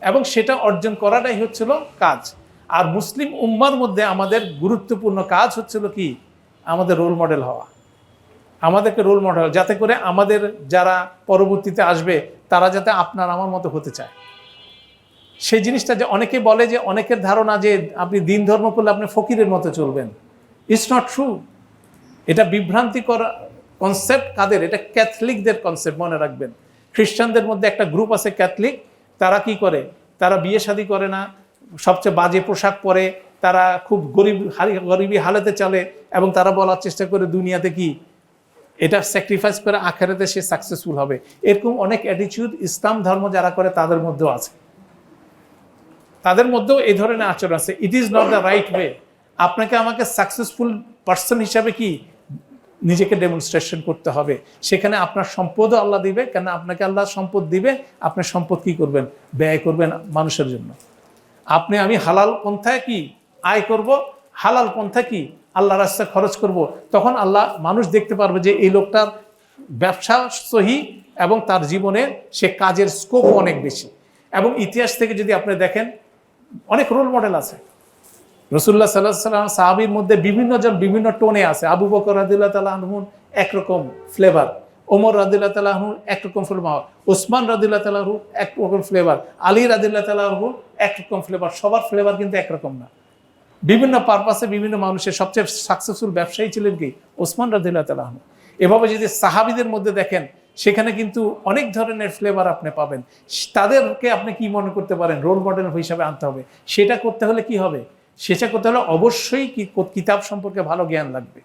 এবং সেটা অর্জন করাটাই হচ্ছিল কাজ। আর মুসলিম উম্মার মধ্যে আমাদের গুরুত্বপূর্ণ কাজ হচ্ছিল কি, আমাদের রোল মডেল হওয়া। আমাদেরকে রোল মডেল, যাতে করে আমাদের যারা পরবর্তীতে আসবে তারা যাতে আপনার আমার মতো হতে চায়। সেই জিনিসটা যে অনেকে বলে, যে অনেকের ধারণা যে আপনি দিন ধর্ম করলে আপনি ফকিরের মতো চলবেন। It's not true. এটা বিভ্রান্তিকর কনসেপ্ট। কাদের? এটা ক্যাথলিকদের কনসেপ্ট, মনে রাখবেন। খ্রিস্টানদের মধ্যে একটা গ্রুপ আছে ক্যাথলিক, তারা কি করে, তারা বিয়ে শাদী করে না, সবচেয়ে বাজে পোশাক পরে, তারা খুব গরিবী হালেতে চলে, এবং তারা বলার চেষ্টা করে দুনিয়াতে কি এটা স্যাক্রিফাইস করে আখেরাতে সে সাকসেসফুল হবে। এরকম অনেক অ্যাটিটিউড ইসলাম ধর্ম যারা করে তাদের মধ্যেও আছে, তাদের মধ্যেও এই ধরনের আচরণ আছে। It is not the right way. আপনাকে আমাকে সাকসেসফুল পার্সন হিসাবে কি নিজেকে ডেমনস্ট্রেশন করতে হবে। সেখানে আপনার সম্পদও আল্লাহ দিবে, কেন আপনাকে আল্লাহ সম্পদ দিবে, আপনি সম্পদ কি করবেন, ব্যয় করবেন মানুষের জন্য। আমি হালাল পন্থায় কি আয় করব, হালাল পন্থা কি আল্লাহ রাস্তায় খরচ করব, তখন আল্লাহ মানুষ দেখতে পারবে যে এই লোকটার ব্যবসা সহি এবং তার জীবনে সে কাজের স্কোপ অনেক বেশি। এবং ইতিহাস থেকে যদি আপনি দেখেন, অনেক রোল মডেল আছে। রাসূলুল্লাহ সাল্লাল্লাহু আলাইহি ওয়াসাল্লাম সাহাবীর মধ্যে বিভিন্ন জন বিভিন্ন টোনে আছে। আবু বকর রাদিয়াল্লাহু তাআলা আনহু একরকম ফ্লেভার, ওমর রাদিয়াল্লাহু তাআলা আনহু একরকম ফ্লেভার, ওসমান রাদিয়াল্লাহু তাআলা আনহু একরকম ফ্লেভার, আলী রাদিয়াল্লাহু তাআলা আনহু একরকম ফ্লেভার। সবার ফ্লেভার কিন্তু একরকম না। বিভিন্ন পারপাসে বিভিন্ন মানুষের সবচেয়ে সাকসেসফুল ব্যবসায়ী ছিলেন কি, ওসমান রাদিয়াল্লাহু তাআলা আনহু। এভাবে যদি সাহাবীদের মধ্যে দেখেন, সেখানে কিন্তু অনেক ধরনের ফ্লেভার আপনি পাবেন। তাদেরকে আপনি কি মনে করতে পারেন রোল মডেল হিসাবে আনতে হবে। সেটা করতে হলে কি হবে, সেটা করতে হলে অবশ্যই কিতাব সম্পর্কে ভালো জ্ঞান লাগবে,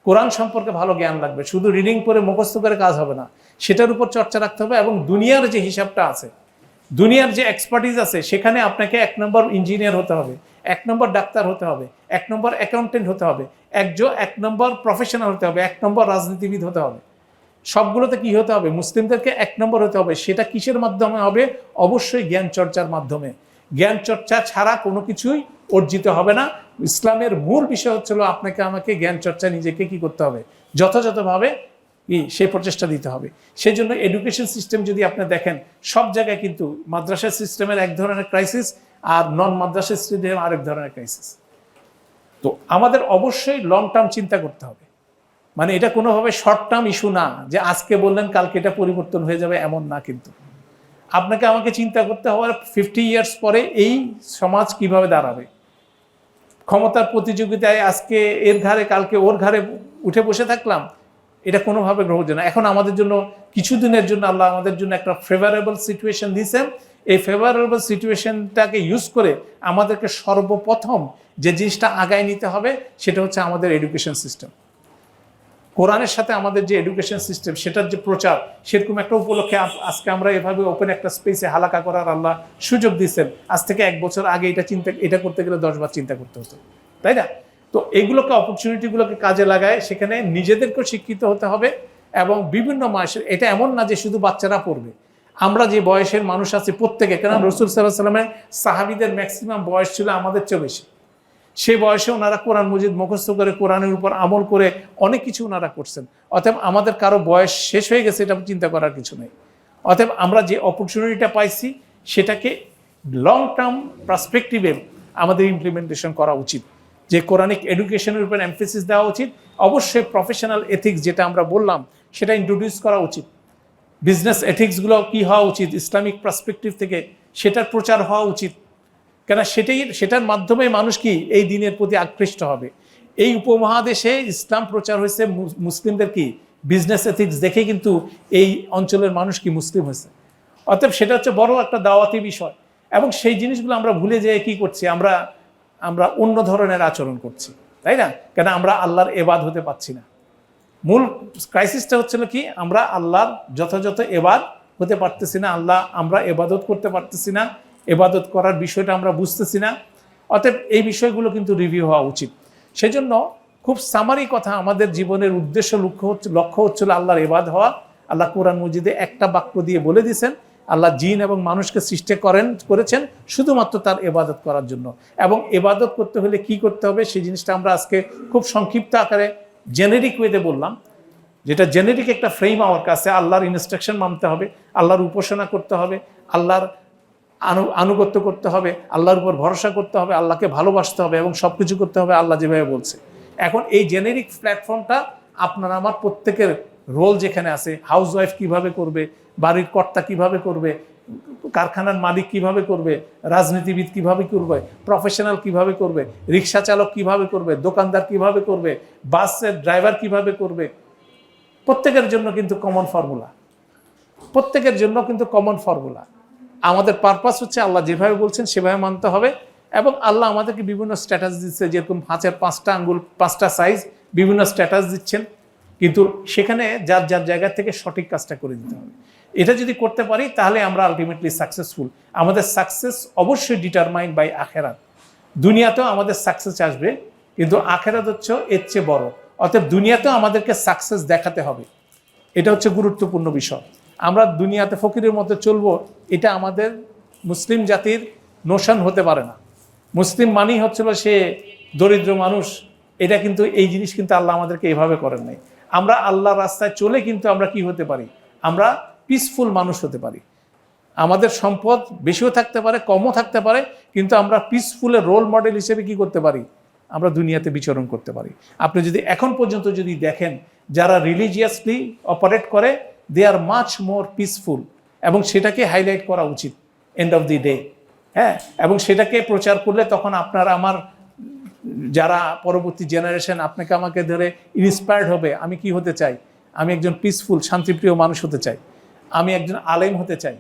কোরআন সম্পর্কে ভালো জ্ঞান লাগবে। শুধু রিডিং করে মুখস্থ করে কাজ হবে না, সেটার উপর চর্চা রাখতে হবে। এবং দুনিয়ার যে হিসাবটা আছে, দুনিয়ার যে এক্সপার্টিজ আছে, সেখানে আপনাকে 1 নম্বর ইঞ্জিনিয়ার হতে হবে, 1 নম্বর ডাক্তার হতে হবে, 1 নম্বর অ্যাকাউন্টেন্ট হতে হবে, 1 নম্বর প্রফেশনাল হতে হবে, 1 নম্বর রাজনীতিবিদ হতে হবে। সবগুলোতে কি হতে হবে, মুসলিমদেরকে 1 নম্বর হতে হবে। সেটা কিসের মাধ্যমে হবে? অবশ্যই জ্ঞান চর্চার মাধ্যমে। জ্ঞান চর্চা ছাড়া কোনো কিছুই অর্জিত হবে না। ইসলামের মূল বিষয় হচ্ছিল আপনাকে আমাকে জ্ঞান চর্চা নিজেকে কি করতে হবে, যথাযথভাবে সেই প্রচেষ্টা দিতে হবে। সেই জন্য এডুকেশন সিস্টেম যদি আপনি দেখেন, সব জায়গায় কিন্তু মাদ্রাসা সিস্টেমের এক ধরনের ক্রাইসিস, আর নন মাদ্রাসা সিস্টেমের আরেক ধরনের ক্রাইসিস। তো আমাদের অবশ্যই লং টার্ম চিন্তা করতে হবে। মানে এটা কোনোভাবে শর্ট টার্ম ইস্যু না, যে আজকে বললেন কালকে এটা পরিবর্তন হয়ে যাবে, এমন না। কিন্তু আপনাকে আমাকে চিন্তা করতে হবে 50 ইয়ার্স পরে এই সমাজ কিভাবে দাঁড়াবে। ক্ষমতার প্রতিযোগিতায় আজকে এর ঘাড়ে কালকে ওর ঘাড়ে উঠে বসে থাকলাম, এটা কোনোভাবে গ্রহণযোগ্য না। এখন আমাদের জন্য কিছুদিনের জন্য আল্লাহ আমাদের জন্য একটা ফেভারেবল সিচুয়েশন দিয়েছেন। এই ফেভারেবল সিচুয়েশনটাকে ইউজ করে আমাদেরকে সর্বপ্রথম যে জিনিসটা আগায় নিতে হবে, সেটা হচ্ছে আমাদের এডুকেশন সিস্টেম। কোরআনের সাথে আমাদের যে এডুকেশন সিস্টেম, সেটার যে প্রচার, সেরকম একটা উপলক্ষে আজকে আমরা এভাবে ওপেন একটা স্পেসে হালাকা করার আল্লাহ সুযোগ দিচ্ছেন। আজ থেকে 1 বছর আগে এটা করতে গেলে 10 বার চিন্তা করতে হতো, তাই না? তো এইগুলোকে, অপরচুনিটিগুলোকে কাজে লাগায় সেখানে নিজেদেরকেও শিক্ষিত হতে হবে। এবং বিভিন্ন মাসের, এটা এমন না যে শুধু বাচ্চারা পড়বে। আমরা যে বয়সের মানুষ আছি প্রত্যেকে, কারণ রাসূল সাল্লাল্লাহু আলাইহি ওয়াসাল্লামের সাহাবীদের ম্যাক্সিমাম বয়স ছিল আমাদের চেয়ে বেশি। সে বয়সে ওনারা কোরআন মজিদ মুখস্থ করে কোরআনের উপর আমল করে অনেক কিছু ওনারা করছেন। অতএব আমাদের কারো বয়স শেষ হয়ে গেছে এটা চিন্তা করার কিছু নেই। অতএব আমরা যে অপরচুনিটিটা পাইছি সেটাকে লং টার্ম পার্সপেক্টিভে আমাদের ইমপ্লিমেন্টেশন করা উচিত, যে কোরআনিক এডুকেশনের উপর এমফেসিস দেওয়া উচিত। অবশ্যই প্রফেশনাল এথিক্স যেটা আমরা বললাম সেটা ইন্ট্রোডিউস করা উচিত। বিজনেস এথিক্সগুলো কী হওয়া উচিত ইসলামিক পার্সপেক্টিভ থেকে সেটার প্রচার হওয়া উচিত, কেন সেটার মাধ্যমে মানুষ কি এই দিনের প্রতি আকৃষ্ট হবে। এই উপমহাদেশে ইসলাম প্রচার হয়েছে মুসলিমদের কি বিজনেস এথিক্স দেখে, কিন্তু এই অঞ্চলের মানুষ কি মুসলিম হয়েছে। অতএব সেটা হচ্ছে বড় একটা দাওয়াতি বিষয়, এবং সেই জিনিসগুলো আমরা ভুলে যেয়ে কি করছি, আমরা অন্য ধরনের আচরণ করছি, তাই না? কেন আমরা আল্লাহর এবাদ হতে পারছি না। মূল ক্রাইসিসটা হচ্ছিল কি, আমরা আল্লাহর যথাযথ এবাদ হতে পারতেছি না, আমরা এবাদত করতে পারতেছি না, এবাদত করার বিষয়টা আমরা বুঝতেছি না। অতএব এই বিষয়গুলো কিন্তু রিভিউ হওয়া উচিত। সেজন্য খুব সামারি কথা, আমাদের জীবনের উদ্দেশ্য লক্ষ্য হচ্ছিল আল্লাহর এবাদ হওয়া। আল্লাহ কোরআন মজিদে একটা বাক্য দিয়ে বলে দিয়েছেন, আল্লাহ জিন এবং মানুষকে সৃষ্টি করেছেন শুধুমাত্র তার এবাদত করার জন্য, এবং এবাদত করতে হলে কি করতে হবে সেই জিনিসটা আমরা আজকে খুব সংক্ষিপ্ত আকারে জেনেরিক ওয়েতে বললাম, যেটা জেনেরিক একটা ফ্রেম আমার কাছে। আল্লাহর ইনস্ট্রাকশন মানতে হবে, আল্লাহর উপাসনা করতে হবে, আল্লাহর আনুগত্য করতে হবে, আল্লাহর উপর ভরসা করতে হবে, আল্লাহকে ভালোবাসতে হবে, এবং সব কিছু করতে হবে আল্লাহ যেভাবে বলছে। এখন এই জেনেরিক প্ল্যাটফর্মটা আপনার আমার প্রত্যেকের রোল যেখানে আছে, হাউস ওয়াইফ কীভাবে করবে, বাড়ির কর্তা কিভাবে করবে, কারখানার মালিক কিভাবে করবে, রাজনীতিবিদ কিভাবে করবে, প্রফেশনাল কিভাবে করবে, রিক্সা চালক কিভাবে করবে, দোকানদার কিভাবে করবে, বাসের ড্রাইভার কিভাবে করবে, প্রত্যেকের জন্য কিন্তু কমন ফর্মুলা, প্রত্যেকের জন্য কিন্তু কমন ফর্মুলা। আমাদের পারপাস হচ্ছে আল্লাহ যেভাবে বলছেন সেভাবে মানতে হবে, এবং আল্লাহ আমাদেরকে বিভিন্ন স্ট্যাটাস দিচ্ছে, যেরকম হাতের 5টা আঙ্গুল 5টা সাইজ, বিভিন্ন স্ট্যাটাস দিচ্ছেন, কিন্তু সেখানে যার যার জায়গা থেকে সঠিক কাজটা করে দিতে হবে। এটা যদি করতে পারি তাহলে আমরা আলটিমেটলি সাকসেসফুল। আমাদের সাকসেস অবশ্যই ডিটারমাইন্ড বাই আখেরাত। দুনিয়াতেও আমাদের সাকসেস আসবে, কিন্তু আখেরাত হচ্ছে এর চেয়ে বড়। অতএব দুনিয়াতেও আমাদেরকে সাকসেস দেখাতে হবে, এটা হচ্ছে গুরুত্বপূর্ণ বিষয়। আমরা দুনিয়াতে ফকিরের মতো চলবো, এটা আমাদের মুসলিম জাতির নোশন হতে পারে না। মুসলিম মানেই হচ্ছিল সে দরিদ্র মানুষ, এটা কিন্তু এই জিনিস কিন্তু আল্লাহ আমাদেরকে এভাবে করেন নাই। আমরা আল্লাহর রাস্তায় চলে কিন্তু আমরা কি হতে পারি, আমরা পিসফুল মানুষ হতে পারি। আমাদের সম্পদ বেশিও থাকতে পারে, কমও থাকতে পারে, কিন্তু আমরা পিসফুলের রোল মডেল হিসেবে কি করতে পারি, আমরা দুনিয়াতে বিচরণ করতে পারি। আপনি যদি এখন পর্যন্ত যদি দেখেন যারা রিলিজিয়াসলি অপারেট করে, দে আর মাচ মোর পিসফুল, এবং সেটাকে হাইলাইট করা উচিত এন্ড অফ দি ডে। হ্যাঁ, এবং সেটাকে প্রচার করলে তখন আপনার আমার যারা পরবর্তী জেনারেশন আপনাকে আমাকে ধরে ইন্সপায়ার্ড হবে, আমি কি হতে চাই, আমি একজন পিসফুল শান্তিপ্রিয় মানুষ হতে চাই, আমি একজন আলেম হতে চাই।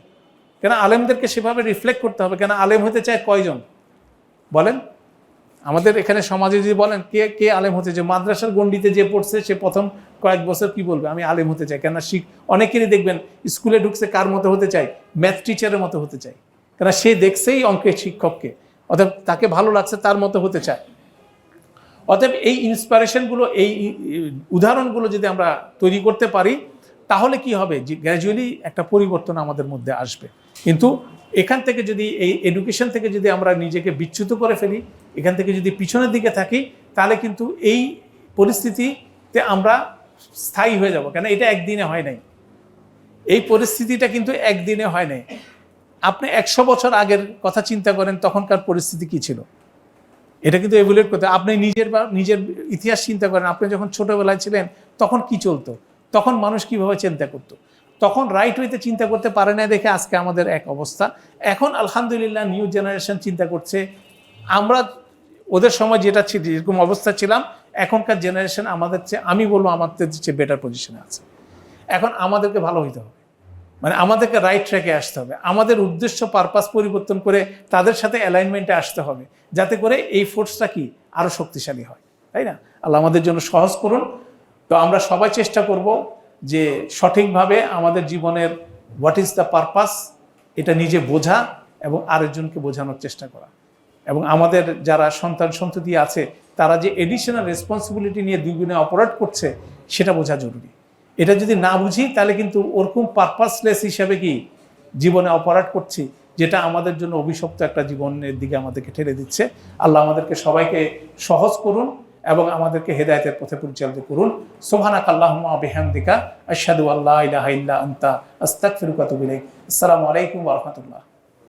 কেন আলেমদেরকে সেভাবে রিফ্লেক্ট করতে হবে। কেন আলেম হতে চায় কয়জন বলেন? আমাদের এখানে সমাজে যদি বলেন কে কে আলেম হতে চায়, মাদ্রাসার গণ্ডিতে যে পড়ছে সে প্রথম কয়েক বছর কি বলবে, আমি আলেম হতে চাই। কেন অনেকেরই দেখবেন স্কুলে ঢুকছে কার মতো হতে চাই, ম্যাথ টিচারের মতো হতে চাই, কেন সে দেখছেই অঙ্কের শিক্ষককে, অর্থাৎ তাকে ভালো লাগছে, তার মতো হতে চায়। অতএব এই ইন্সপিরেশনগুলো, এই উদাহরণগুলো যদি আমরা তৈরি করতে পারি তাহলে কি হবে, যে গ্র্যাজুয়ালি একটা পরিবর্তন আমাদের মধ্যে আসবে। কিন্তু এখান থেকে যদি এই এডুকেশন থেকে যদি আমরা নিজেকে বিচ্যুত করে ফেলি, এখান থেকে যদি পিছনের দিকে থাকি, তাহলে কিন্তু এই পরিস্থিতিতে আমরা স্থায়ী হয়ে যাব। কেন এটা একদিনে হয় নাই, এই পরিস্থিতিটা কিন্তু একদিনে হয় নাই। আপনি 100 বছর আগের কথা চিন্তা করেন, তখনকার পরিস্থিতি কি ছিল, এটা কিন্তু এভুলেট করতে। আপনি নিজের ইতিহাস চিন্তা করেন, আপনি যখন ছোটবেলায় ছিলেন তখন কি চলতো, তখন মানুষ কিভাবে চিন্তা করতো, তখন রাইট ওয়েতে চিন্তা করতে পারে না দেখে আজকে আমাদের এক অবস্থা। এখন আলহামদুলিল্লাহ নিউ জেনারেশন চিন্তা করছে, আমরা ওদের সময় যেটা ছিল যেরকম অবস্থা ছিলাম, এখনকার জেনারেশন আমাদের চেয়ে, আমি বলবো আমাদের চেয়ে বেটার পজিশনে আছে। এখন আমাদেরকে ভালো হইতে হবে, মানে আমাদেরকে রাইট ট্র্যাকে আসতে হবে, আমাদের উদ্দেশ্য পারপাস পরিবর্তন করে তাদের সাথে অ্যালাইনমেন্টে আসতে হবে, যাতে করে এই ফোর্সটা কি আরও শক্তিশালী হয়, তাই না? আল্লাহ আমাদের জন্য সহজ করুন। তো আমরা সবাই চেষ্টা করব যে সঠিকভাবে আমাদের জীবনের হোয়াট ইজ দ্য পারপাস এটা নিজে বোঝা এবং আরেকজনকে বোঝানোর চেষ্টা করা, এবং আমাদের যারা সন্তান সন্ততি আছে তারা যে এডিশনাল রেসপন্সিবিলিটি নিয়ে দুগুণে অপারেট করছে সেটা বোঝা জরুরি। এটা যদি না বুঝি তাহলে কিন্তু ওরকম পারপাসলেস হিসাবে কি জীবনে অপারেট করছি, যেটা আমাদের জন্য অভিশপ্ত একটা জীবনের দিকে আমাদেরকে ঠেলে দিচ্ছে। আল্লাহ আমাদেরকে সবাইকে সহজ করুন এবং আমাদেরকে হেদায়েতের পথে পরিচালিত করুন। সুবহানাকাল্লাহুম্মা ওয়া বিহামদিকা আশহাদু আল্লা ইলাহা ইল্লা আনতা আস্তাগফিরুকা ওয়া আতুবু ইলাইক। আসসালামু আলাইকুম ওয়া রাহমাতুল্লাহ।